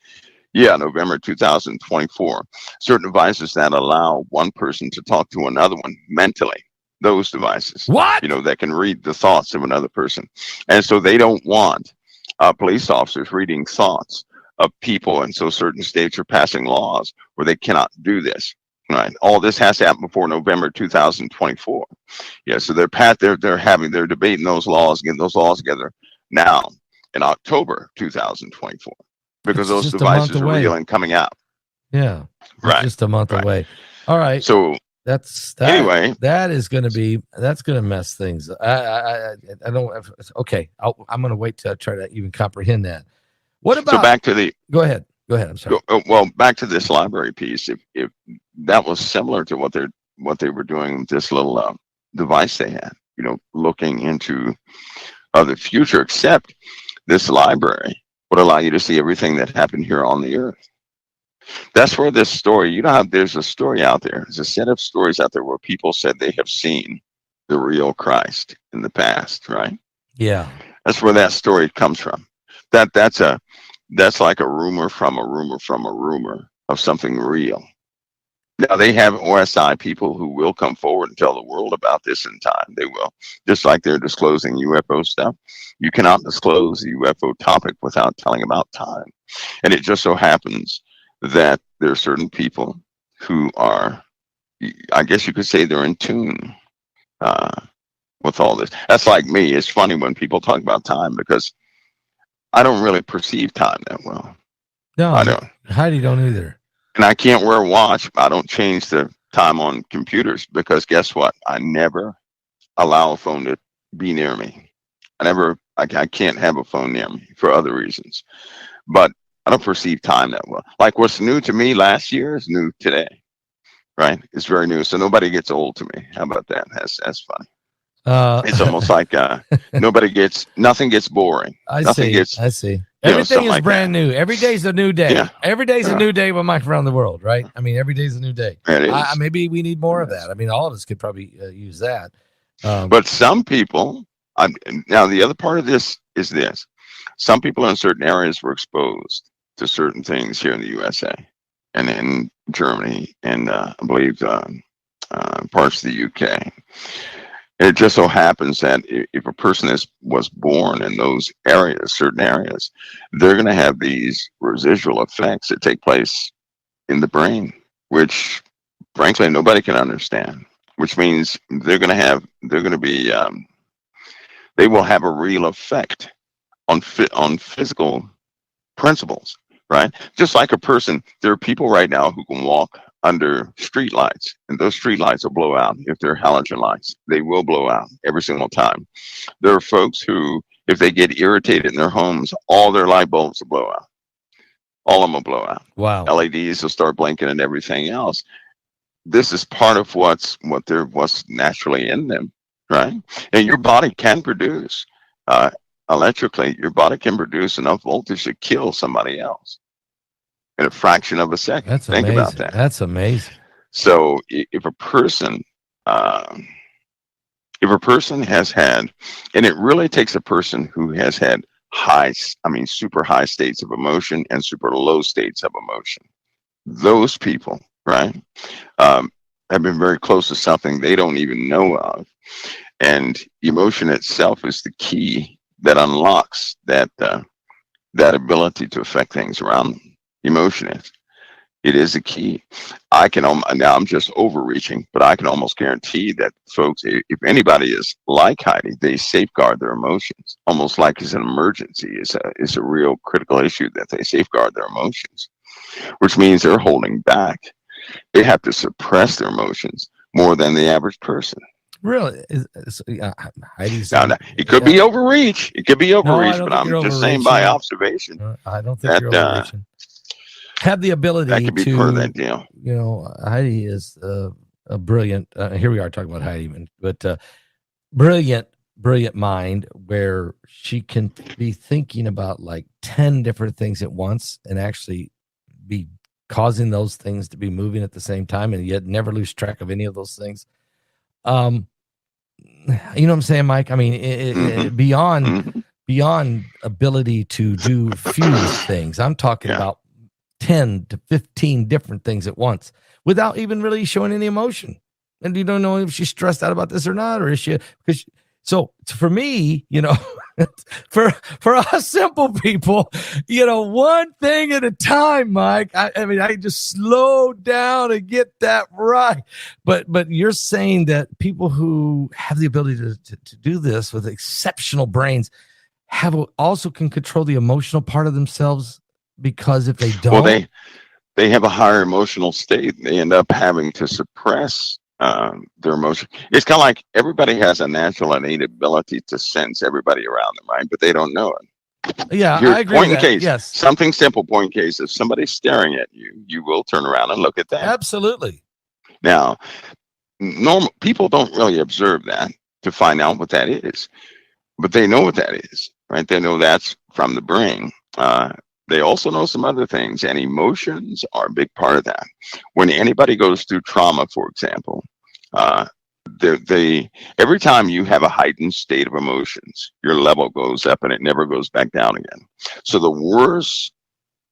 Yeah, November 2024. Certain devices that allow one person to talk to another one mentally. Those devices. What? That can read the thoughts of another person. And so they don't want police officers reading thoughts of people, and so certain states are passing laws where they cannot do this. Right, all this has to happen before November 2024. Yeah, so they're debating those laws, getting those laws together now in October 2024 because those devices are real and coming out. Yeah, right, just a month away. All right, so anyway, that's going to mess things. I don't. Okay, I'm going to wait till I try to even comprehend that. What about? So back to Go ahead. I'm sorry. Well, back to this library piece. If that was similar to what they were doing with this little device they had, looking into the future. Except this library would allow you to see everything that happened here on the earth. That's where this story. There's a story out there. There's a set of stories out there where people said they have seen the real Christ in the past. Right? Yeah. That's where that story comes from. That's like a rumor from a rumor from a rumor of something real. Now, they have OSI people who will come forward and tell the world about this in time. They will. Just like they're disclosing UFO stuff. You cannot disclose the UFO topic without telling about time. And it just so happens that there are certain people who are, I guess you could say they're in tune with all this. That's like me. It's funny when people talk about time because I don't really perceive time that well. No, I don't. Heidi don't either. And I can't wear a watch. I don't change the time on computers because guess what? I never allow a phone to be near me. I can't have a phone near me for other reasons. But I don't perceive time that well. Like what's new to me last year is new today. Right? It's very new. So nobody gets old to me. How about that? That's funny. It's almost like nothing gets boring. I see. Everything is brand new. Every day's a new day. Yeah. Every day's a new day with Mike around the world, right? I mean, every day's a new day. Maybe we need more of that. I mean, all of us could probably use that. But some people, now the other part of this is this. Some people in certain areas were exposed to certain things here in the USA and in Germany and I believe parts of the UK. It just so happens that if a person was born in those areas, certain areas, they're going to have these residual effects that take place in the brain, which frankly nobody can understand. which means they're going to be, they will have a real effect on physical principles, right? Just like a person, there are people right now who can walk under street lights, and those street lights will blow out. If they're halogen lights, they will blow out every single time. There are folks who, if they get irritated in their homes, all their light bulbs will blow out. All of them will blow out. Wow. LEDs will start blinking and everything else. This is part of what's naturally in them, right? And your body can produce electrically. Your body can produce enough voltage to kill somebody else in a fraction of a second. That's Think amazing. about that. That's amazing. So if a person has had, and it really takes a person who has had super high states of emotion and super low states of emotion. Those people, right, have been very close to something they don't even know of. And emotion itself is the key that unlocks that ability to affect things around them. Emotion is. It is a key. Now I'm just overreaching, but I can almost guarantee that folks, if anybody is like Heidi, they safeguard their emotions, almost like it's an emergency. It's a real critical issue that they safeguard their emotions, which means they're holding back. They have to suppress their emotions more than the average person. Really? Heidi's Now, it could be overreach. It could be overreach, but I'm just saying by observation. I don't think you're overreaching. Have the ability that could be part of that deal. You know, Heidi is a brilliant. Here we are talking about Heidi, but brilliant mind where she can be thinking about like 10 different things at once and actually be causing those things to be moving at the same time, and yet never lose track of any of those things. You know what I'm saying, Mike? I mean, beyond ability to do few things, I'm talking about 10 to 15 different things at once without even really showing any emotion. And you don't know if she's stressed out about this or not, or is she, because so for me, you know, for us simple people, you know, one thing at a time, Mike. I mean, I just slow down and get that right. But you're saying that people who have the ability to do this with exceptional brains also can control the emotional part of themselves. Because if they don't, well, they have a higher emotional state. They end up having to suppress their emotion. It's kind of like everybody has a natural innate ability to sense everybody around them, right? But they don't know it. Yeah, I agree with that. Case, yes. Something simple, point case. If somebody's staring at you, you will turn around and look at them. Absolutely. Now, normal people don't really observe that to find out what that is, but they know what that is, right? They know that's from the brain. They also know some other things, and emotions are a big part of that. When anybody goes through trauma, for example, every time you have a heightened state of emotions, your level goes up and it never goes back down again. So the worse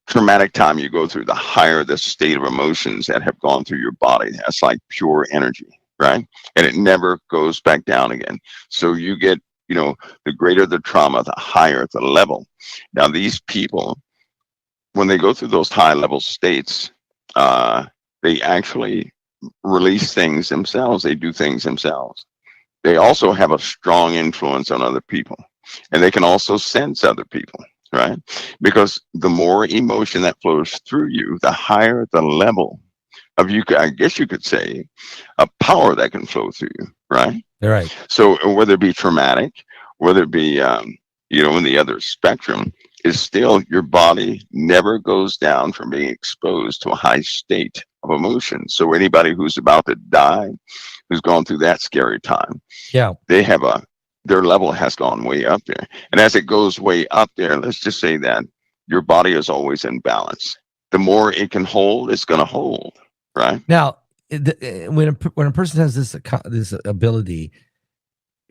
traumatic time you go through, the higher the state of emotions that have gone through your body. That's like pure energy, right? And it never goes back down again. So you get, you know, the greater the trauma, the higher the level. Now, these people, when they go through those high level states, they actually release things themselves. They do things themselves. They also have a strong influence on other people, and they can also sense other people, right? Because the more emotion that flows through you, the higher the level of I guess you could say, a power that can flow through you, right? Right. So whether it be traumatic, whether it be, you know, in the other spectrum, is still your body never goes down from being exposed to a high state of emotion. So anybody who's about to die, who's gone through that scary time, they have their level has gone way up there. And as it goes way up there, let's just say that your body is always in balance. The more it can hold, it's going to hold, right? Now, when a person has this ability,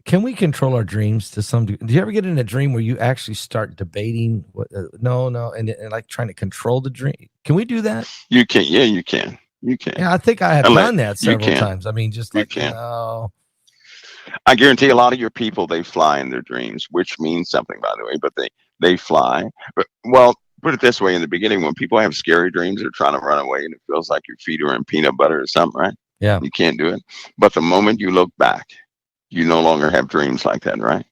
can we control our dreams to some degree? Do you ever get in a dream where you actually start debating what? No, and like trying to control the dream? Can we do that? You can. Yeah, you can. You can. Yeah, I think I have done that several times. I mean, just like, I guarantee a lot of your people, they fly in their dreams, which means something, by the way. But they fly. But well, put it this way: in the beginning, when people have scary dreams, they're trying to run away, and it feels like your feet are in peanut butter or something, right? Yeah. You can't do it. But the moment you look back, you no longer have dreams like that, right?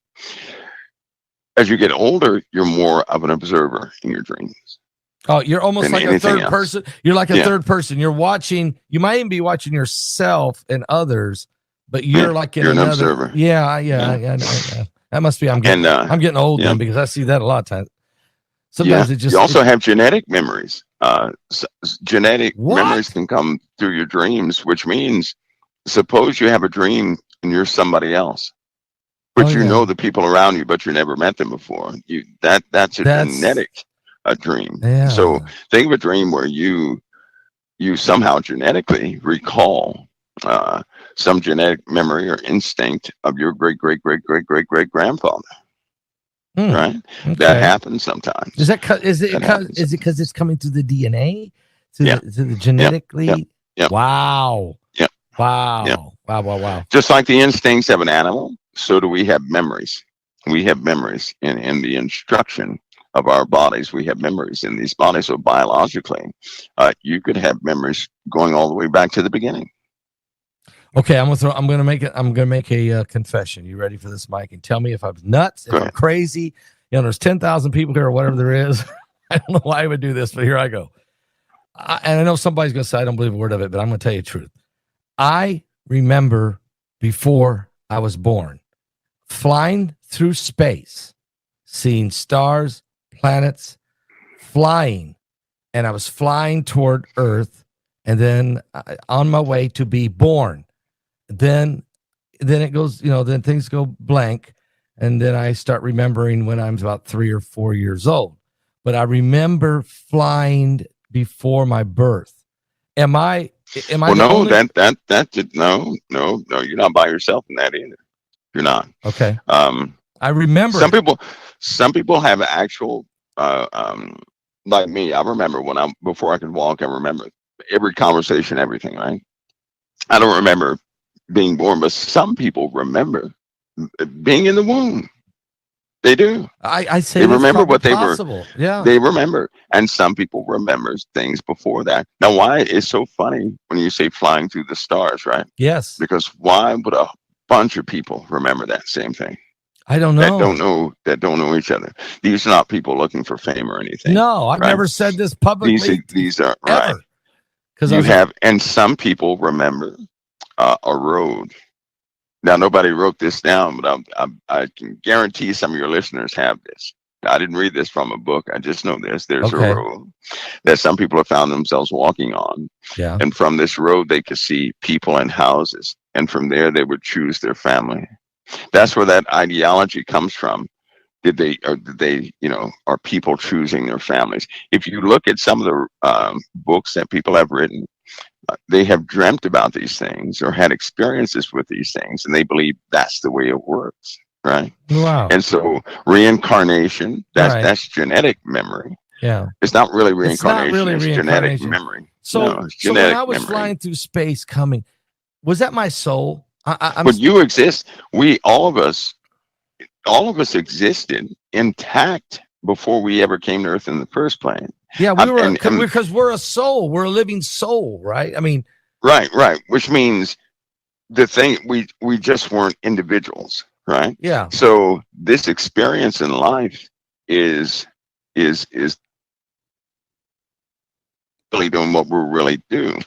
As you get older, you're more of an observer in your dreams Oh, you're almost than like a anything third else. person. You're like a Yeah. third person. You're watching. You might even be watching yourself and others, but you're like in You're an another. observer. Yeah. That must be. I'm getting old yeah. then, because I see that a lot of times. Sometimes it just. You also have genetic memories. Genetic What? memories can come through your dreams, which means, suppose you have a dream and you're somebody else, but you know the people around you, but you never met them before. That's a genetic dream. Yeah. So think of a dream where you somehow genetically recall some genetic memory or instinct of your great grandfather. Right? Okay. That happens sometimes. Is it because it's coming through the DNA to the genetically? Yep. Wow. Yep. Wow. Yep. Wow. Just like the instincts of an animal, so do we have memories. We have memories in the instruction of our bodies. We have memories in these bodies. So biologically, you could have memories going all the way back to the beginning. Okay, I'm gonna make a confession. You ready for this, Mike? And tell me if I'm nuts, if I'm crazy. You know, there's 10,000 people here or whatever there is. I don't know why I would do this, but here I go. And I know somebody's gonna say I don't believe a word of it, but I'm gonna tell you the truth. I remember before I was born, flying through space, seeing stars, planets, flying, and I was flying toward Earth, and then on my way to be born. Then it goes, then things go blank, and then I start remembering when I'm about 3 or 4 years old. But I remember flying before my birth. Am I? Well, no, only... no. You're not by yourself in that either. You're not. Okay. I remember. Some people have actual, like me. I remember before I could walk. I remember every conversation, everything. Right. I don't remember being born, but some people remember being in the womb. They do. I say they remember what they possible. were. Yeah, they remember, and some people remember things before that. Now, why it's so funny when you say flying through the stars, right? Yes. Because why would a bunch of people remember that same thing? I don't know. That don't know each other. These are not people looking for fame or anything. No, I've never said this publicly. These are ever. Right. Because and some people remember a road. Now, nobody wrote this down, but I can guarantee some of your listeners have this. I didn't read this from a book. I just know this. There's a road that some people have found themselves walking on. Yeah. And from this road, they could see people and houses. And from there, they would choose their family. That's where that ideology comes from. Are people choosing their families? If you look at some of the books that people have written, they have dreamt about these things or had experiences with these things, and they believe that's the way it works, right? Wow. And so reincarnation, that's genetic memory. Yeah. It's not really reincarnation, it's genetic memory. So when I was flying through space was that my soul? But you exist. All of us existed intact before we ever came to Earth in the first place. Yeah, because we're a soul. We're a living soul, right? I mean, right. Which means the thing we just weren't individuals, right? Yeah. So this experience in life is really doing what we're really doing,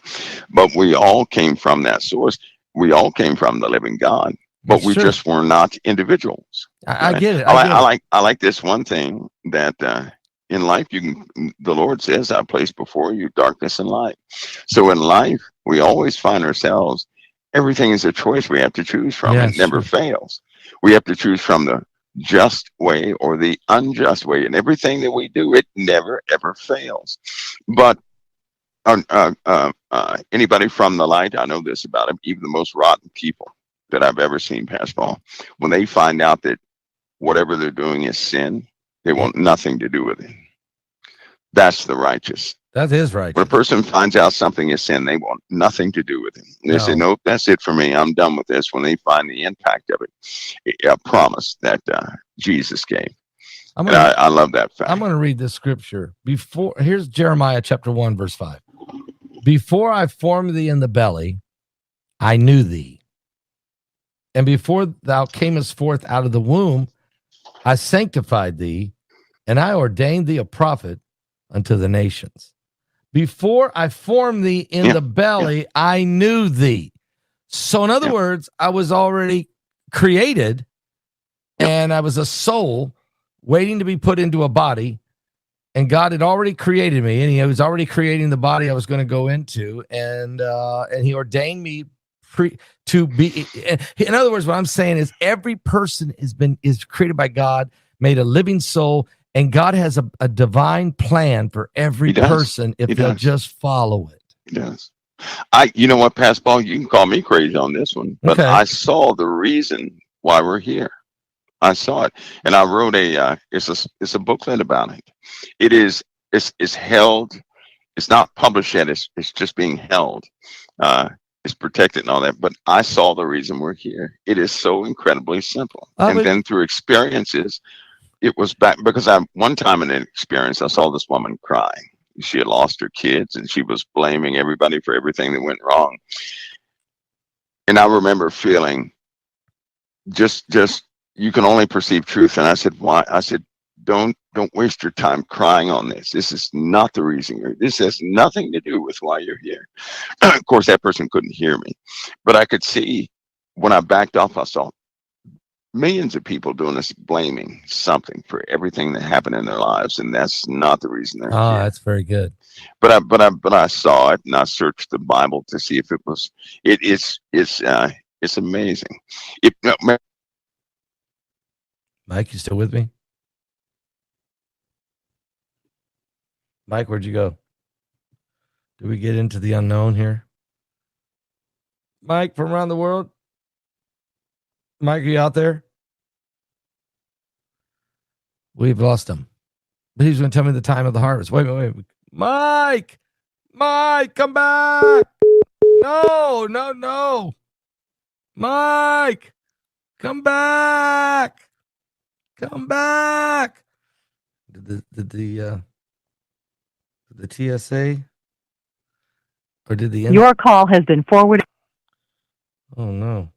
but we all came from that source. We all came from the living God, but we just were not individuals. I get it. I like this one thing that in life the Lord says, I place before you darkness and light. So in life, we always find ourselves, everything is a choice we have to choose from. It never fails. We have to choose from the just way or the unjust way. And everything that we do, it never, ever fails. But anybody from the light, I know this about them, even the most rotten people that I've ever seen, Pastor Paul, when they find out that whatever they're doing is sin, they want nothing to do with it. That's the righteous. That is right. When a person finds out something is sin, they want nothing to do with it. They say, nope, that's it for me. I'm done with this. When they find the impact of it, a promise that Jesus gave. I love that fact. I'm going to read this scripture. Here's Jeremiah chapter 1, verse 5. Before I formed thee in the belly, I knew thee. And before thou camest forth out of the womb, I sanctified thee, and I ordained thee a prophet unto the nations. Before I formed thee in the belly, I knew thee. So in other words, I was already created, and I was a soul waiting to be put into a body, and God had already created me, and he was already creating the body I was going to go into, and he ordained me to be. In other words, what I'm saying is every person is created by God, made a living soul, and God has a divine plan for every person if they'll just follow it. He does. You know what, Pastor Paul, you can call me crazy on this one, but I saw the reason why we're here. I saw it, and I wrote it's a booklet about it. It's held. It's not published yet. It's just being held. It's protected and all that. But I saw the reason we're here. It is so incredibly simple. And then through experiences, it was back because one time in an experience, I saw this woman crying. She had lost her kids, and she was blaming everybody for everything that went wrong. And I remember feeling just you can only perceive truth. And I said, why? I said, don't waste your time crying on this. This is not the reason you're. This has nothing to do with why you're here. Of course, that person couldn't hear me, but I could see when I backed off. I saw millions of people doing this, blaming something for everything that happened in their lives, and that's not the reason they're here. That's very good. But I saw it, and I searched the Bible to see if it was. It's amazing. Mike, you still with me? Mike, where'd you go? Do we get into the unknown here? Mike from around the world? Mike, are you out there? We've lost him. But he's going to tell me the time of the harvest. Wait. Mike, come back. No. Mike, come back. Did the TSA or did the your call has been forwarded? Oh no.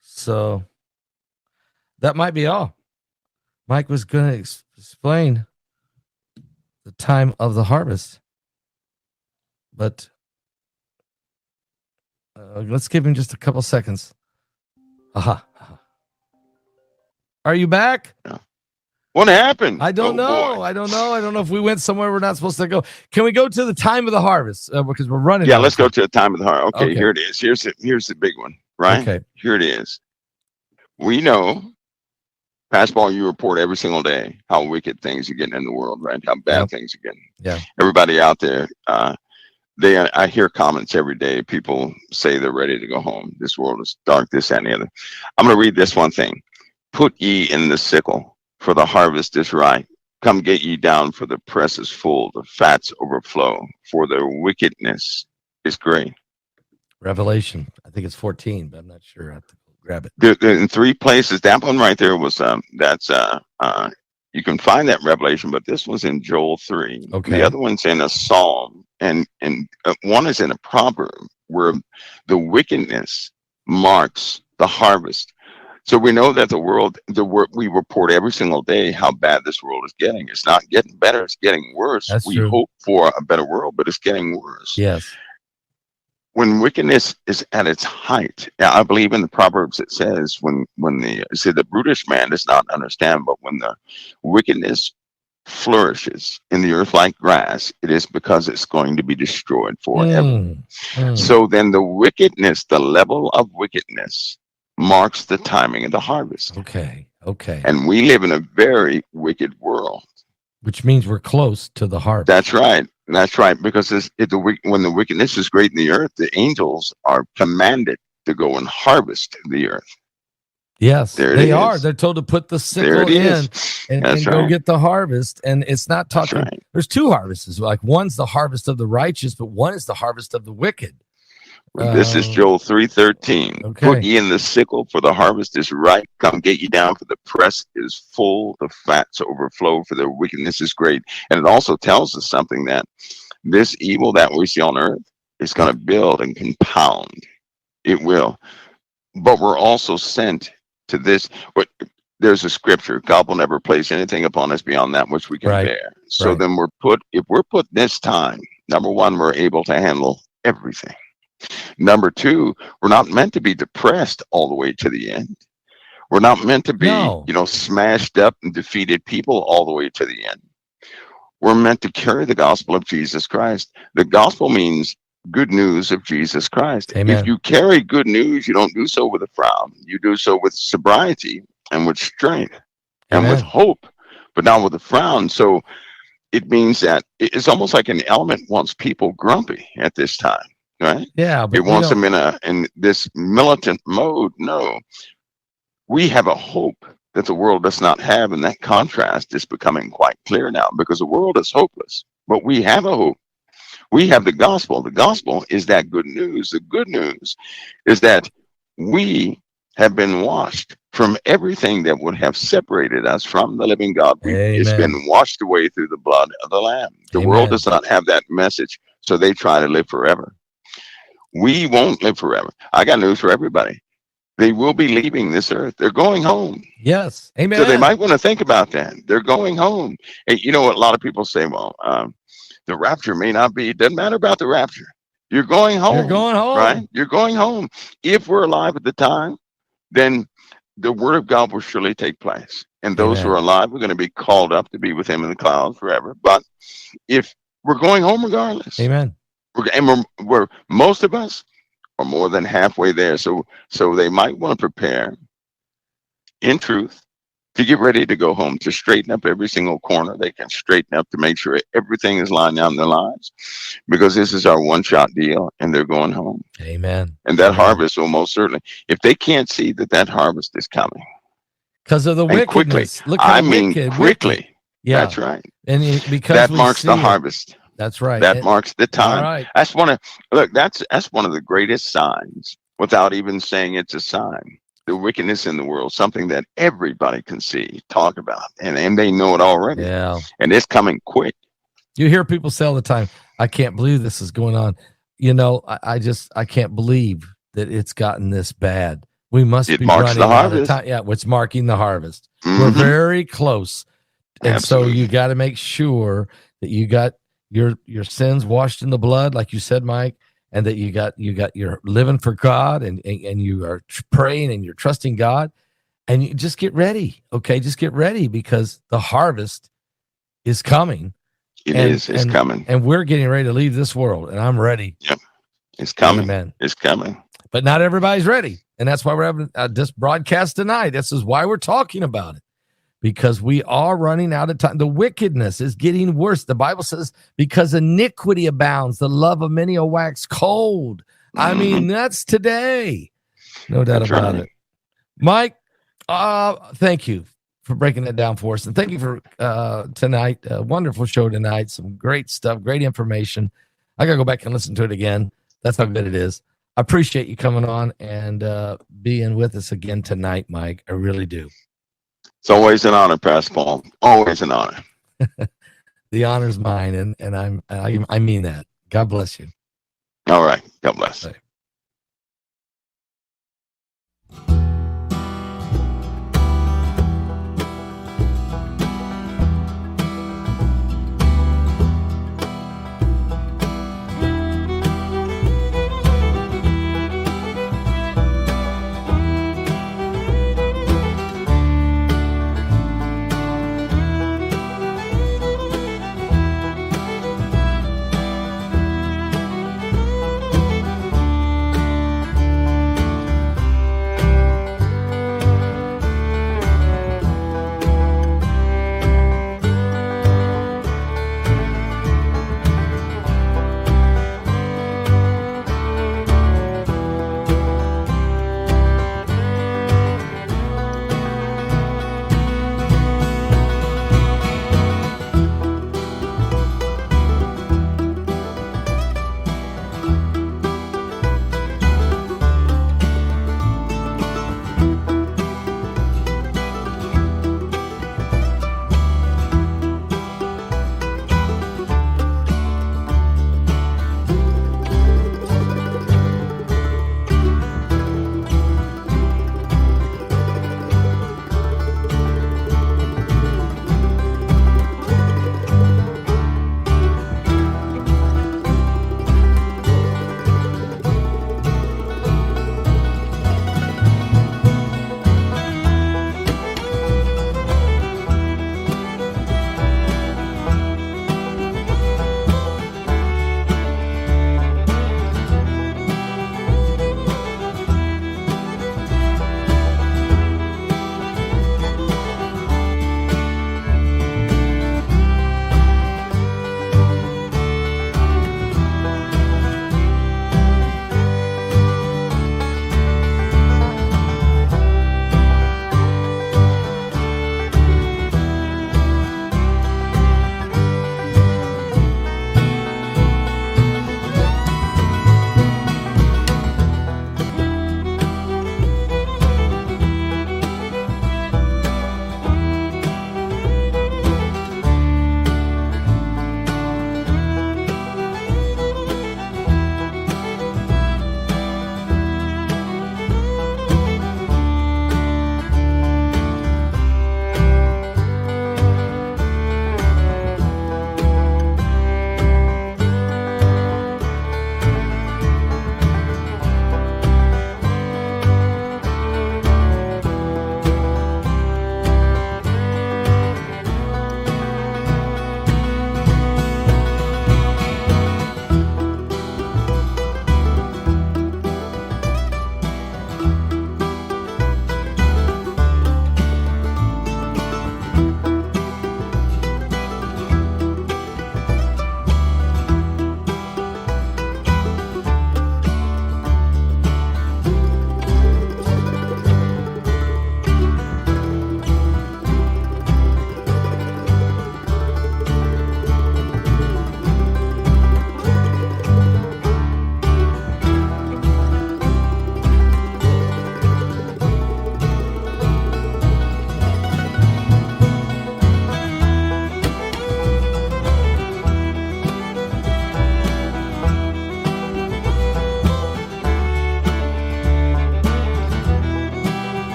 So that might be all. Mike was going to explain the time of the harvest, but let's give him just a couple seconds. Aha. Are you back? What happened? I don't know. Boy. I don't know if we went somewhere we're not supposed to go. Can we go to the time of the harvest? Because we're running. Yeah, let's go to the time of the harvest. Okay, here it is. Here's the big one, right? Okay. Here it is. We know, Pastor Paul, you report every single day how wicked things are getting in the world, right? How bad things are getting. Yeah. Everybody out there, I hear comments every day. People say they're ready to go home. This world is dark, this, that, and the other. I'm going to read this one thing. Put ye in the sickle, for the harvest is ripe. Come get ye down, for the press is full, the fats overflow, for the wickedness is great. Revelation, I think it's 14, but I'm not sure. I have to grab it. In 3 places. That one right there was you can find that Revelation, but this was in Joel 3. Okay. The other one's in a Psalm, and one is in a proverb where the wickedness marks the harvest. So we know that we report every single day how bad this world is getting. It's not getting better; it's getting worse. That's we true. hope for a better world, but it's getting worse. Yes. When wickedness is at its height, now I believe in the Proverbs it says the brutish man does not understand, but when the wickedness flourishes in the earth like grass, it is because it's going to be destroyed forever. So then the wickedness, the level of wickedness, marks the timing of the harvest. Okay. And we live in a very wicked world. Which means we're close to the harvest. That's right. Because when the wickedness is great in the earth, the angels are commanded to go and harvest the earth. Yes, they are. Is. They're told to put the sickle in and go get the harvest. And it's not talking. There's 2 harvests. Like one's the harvest of the righteous, but one is the harvest of the wicked. This is Joel 3:13. Okay. Put ye in the sickle, for the harvest is ripe. Come get ye down, for the press is full, the fats overflow, for the wickedness is great. And it also tells us something, that this evil that we see on earth It's going to build and compound. It will. But we're also sent to this. But there's a scripture: God will never place anything upon us beyond that which we can Right. bear. So Right. then if we're put this time, number one, we're able to handle everything. Number two, we're not meant to be depressed all the way to the end. We're not meant to be, No. smashed up and defeated people all the way to the end. We're meant to carry the gospel of Jesus Christ. The gospel means good news of Jesus Christ. Amen. If you carry good news, you don't do so with a frown. You do so with sobriety and with strength and with Amen. hope, but not with a frown. So it means that it's almost like an element wants people grumpy at this time, right? Yeah, but It wants them in this militant mode. No, we have a hope that the world does not have, and that contrast is becoming quite clear now, because the world is hopeless, but we have a hope. We have the gospel. The gospel is that good news. The good news is that we have been washed from everything that would have separated us from the living God. It's Amen. been washed away through the blood of the Lamb. The Amen. world does not have that message, so they try to live forever. We won't live forever. I got news for everybody. They will be leaving this earth. They're going home. Yes. Amen. So they might want to think about that. They're going home. And you know what? A lot of people say, well, the rapture may not be, it doesn't matter about the rapture. You're going home. You're going home. Right? You're going home. If we're alive at the time, then the word of God will surely take place. And those Amen. who are alive are going to be called up to be with him in the clouds forever. But if we're going home regardless, Amen. we're most of us are more than halfway there. So they might want to prepare in truth to get ready to go home, to straighten up every single corner they can straighten up, to make sure everything is lined out in their lives, because this is our one-shot deal and they're going home. Amen. And that Amen. harvest will most certainly, if they can't see that harvest is coming. Because of the And wickedness. quickly. Look how I mean, wicked. quickly. Yeah. That's right. And because that we marks see the it. harvest. That's right. That marks the time. All right. That's one of the greatest signs, without even saying it's a sign. The wickedness in the world, something that everybody can see, talk about, and they know it already. Yeah. And it's coming quick. You hear people say all the time, I can't believe this is going on. I can't believe that it's gotten this bad. We must be running out of time. Yeah, it's marking the harvest. Mm-hmm. We're very close. And Absolutely. So you got to make sure that you got your sins washed in the blood, like you said, Mike, and that you're living for God and you are praying and you're trusting God, and you just get ready. Okay. Just get ready, because the harvest is coming. It's coming. And we're getting ready to leave this world, and I'm ready. Yep. It's coming. Amen. It's coming. But not everybody's ready. And that's why we're having this broadcast tonight. This is why we're talking about it, because we are running out of time. The wickedness is getting worse. The Bible says, because iniquity abounds, the love of many will wax cold. I mean, that's today. No doubt about it. Mike, thank you for breaking that down for us. And thank you for tonight. Wonderful show tonight. Some great stuff, great information. I got to go back and listen to it again. That's how good it is. I appreciate you coming on and being with us again tonight, Mike. I really do. It's always an honor, Pastor Paul. Always an honor. The honor's mine, and I mean that. God bless you. All right. God bless. Bye.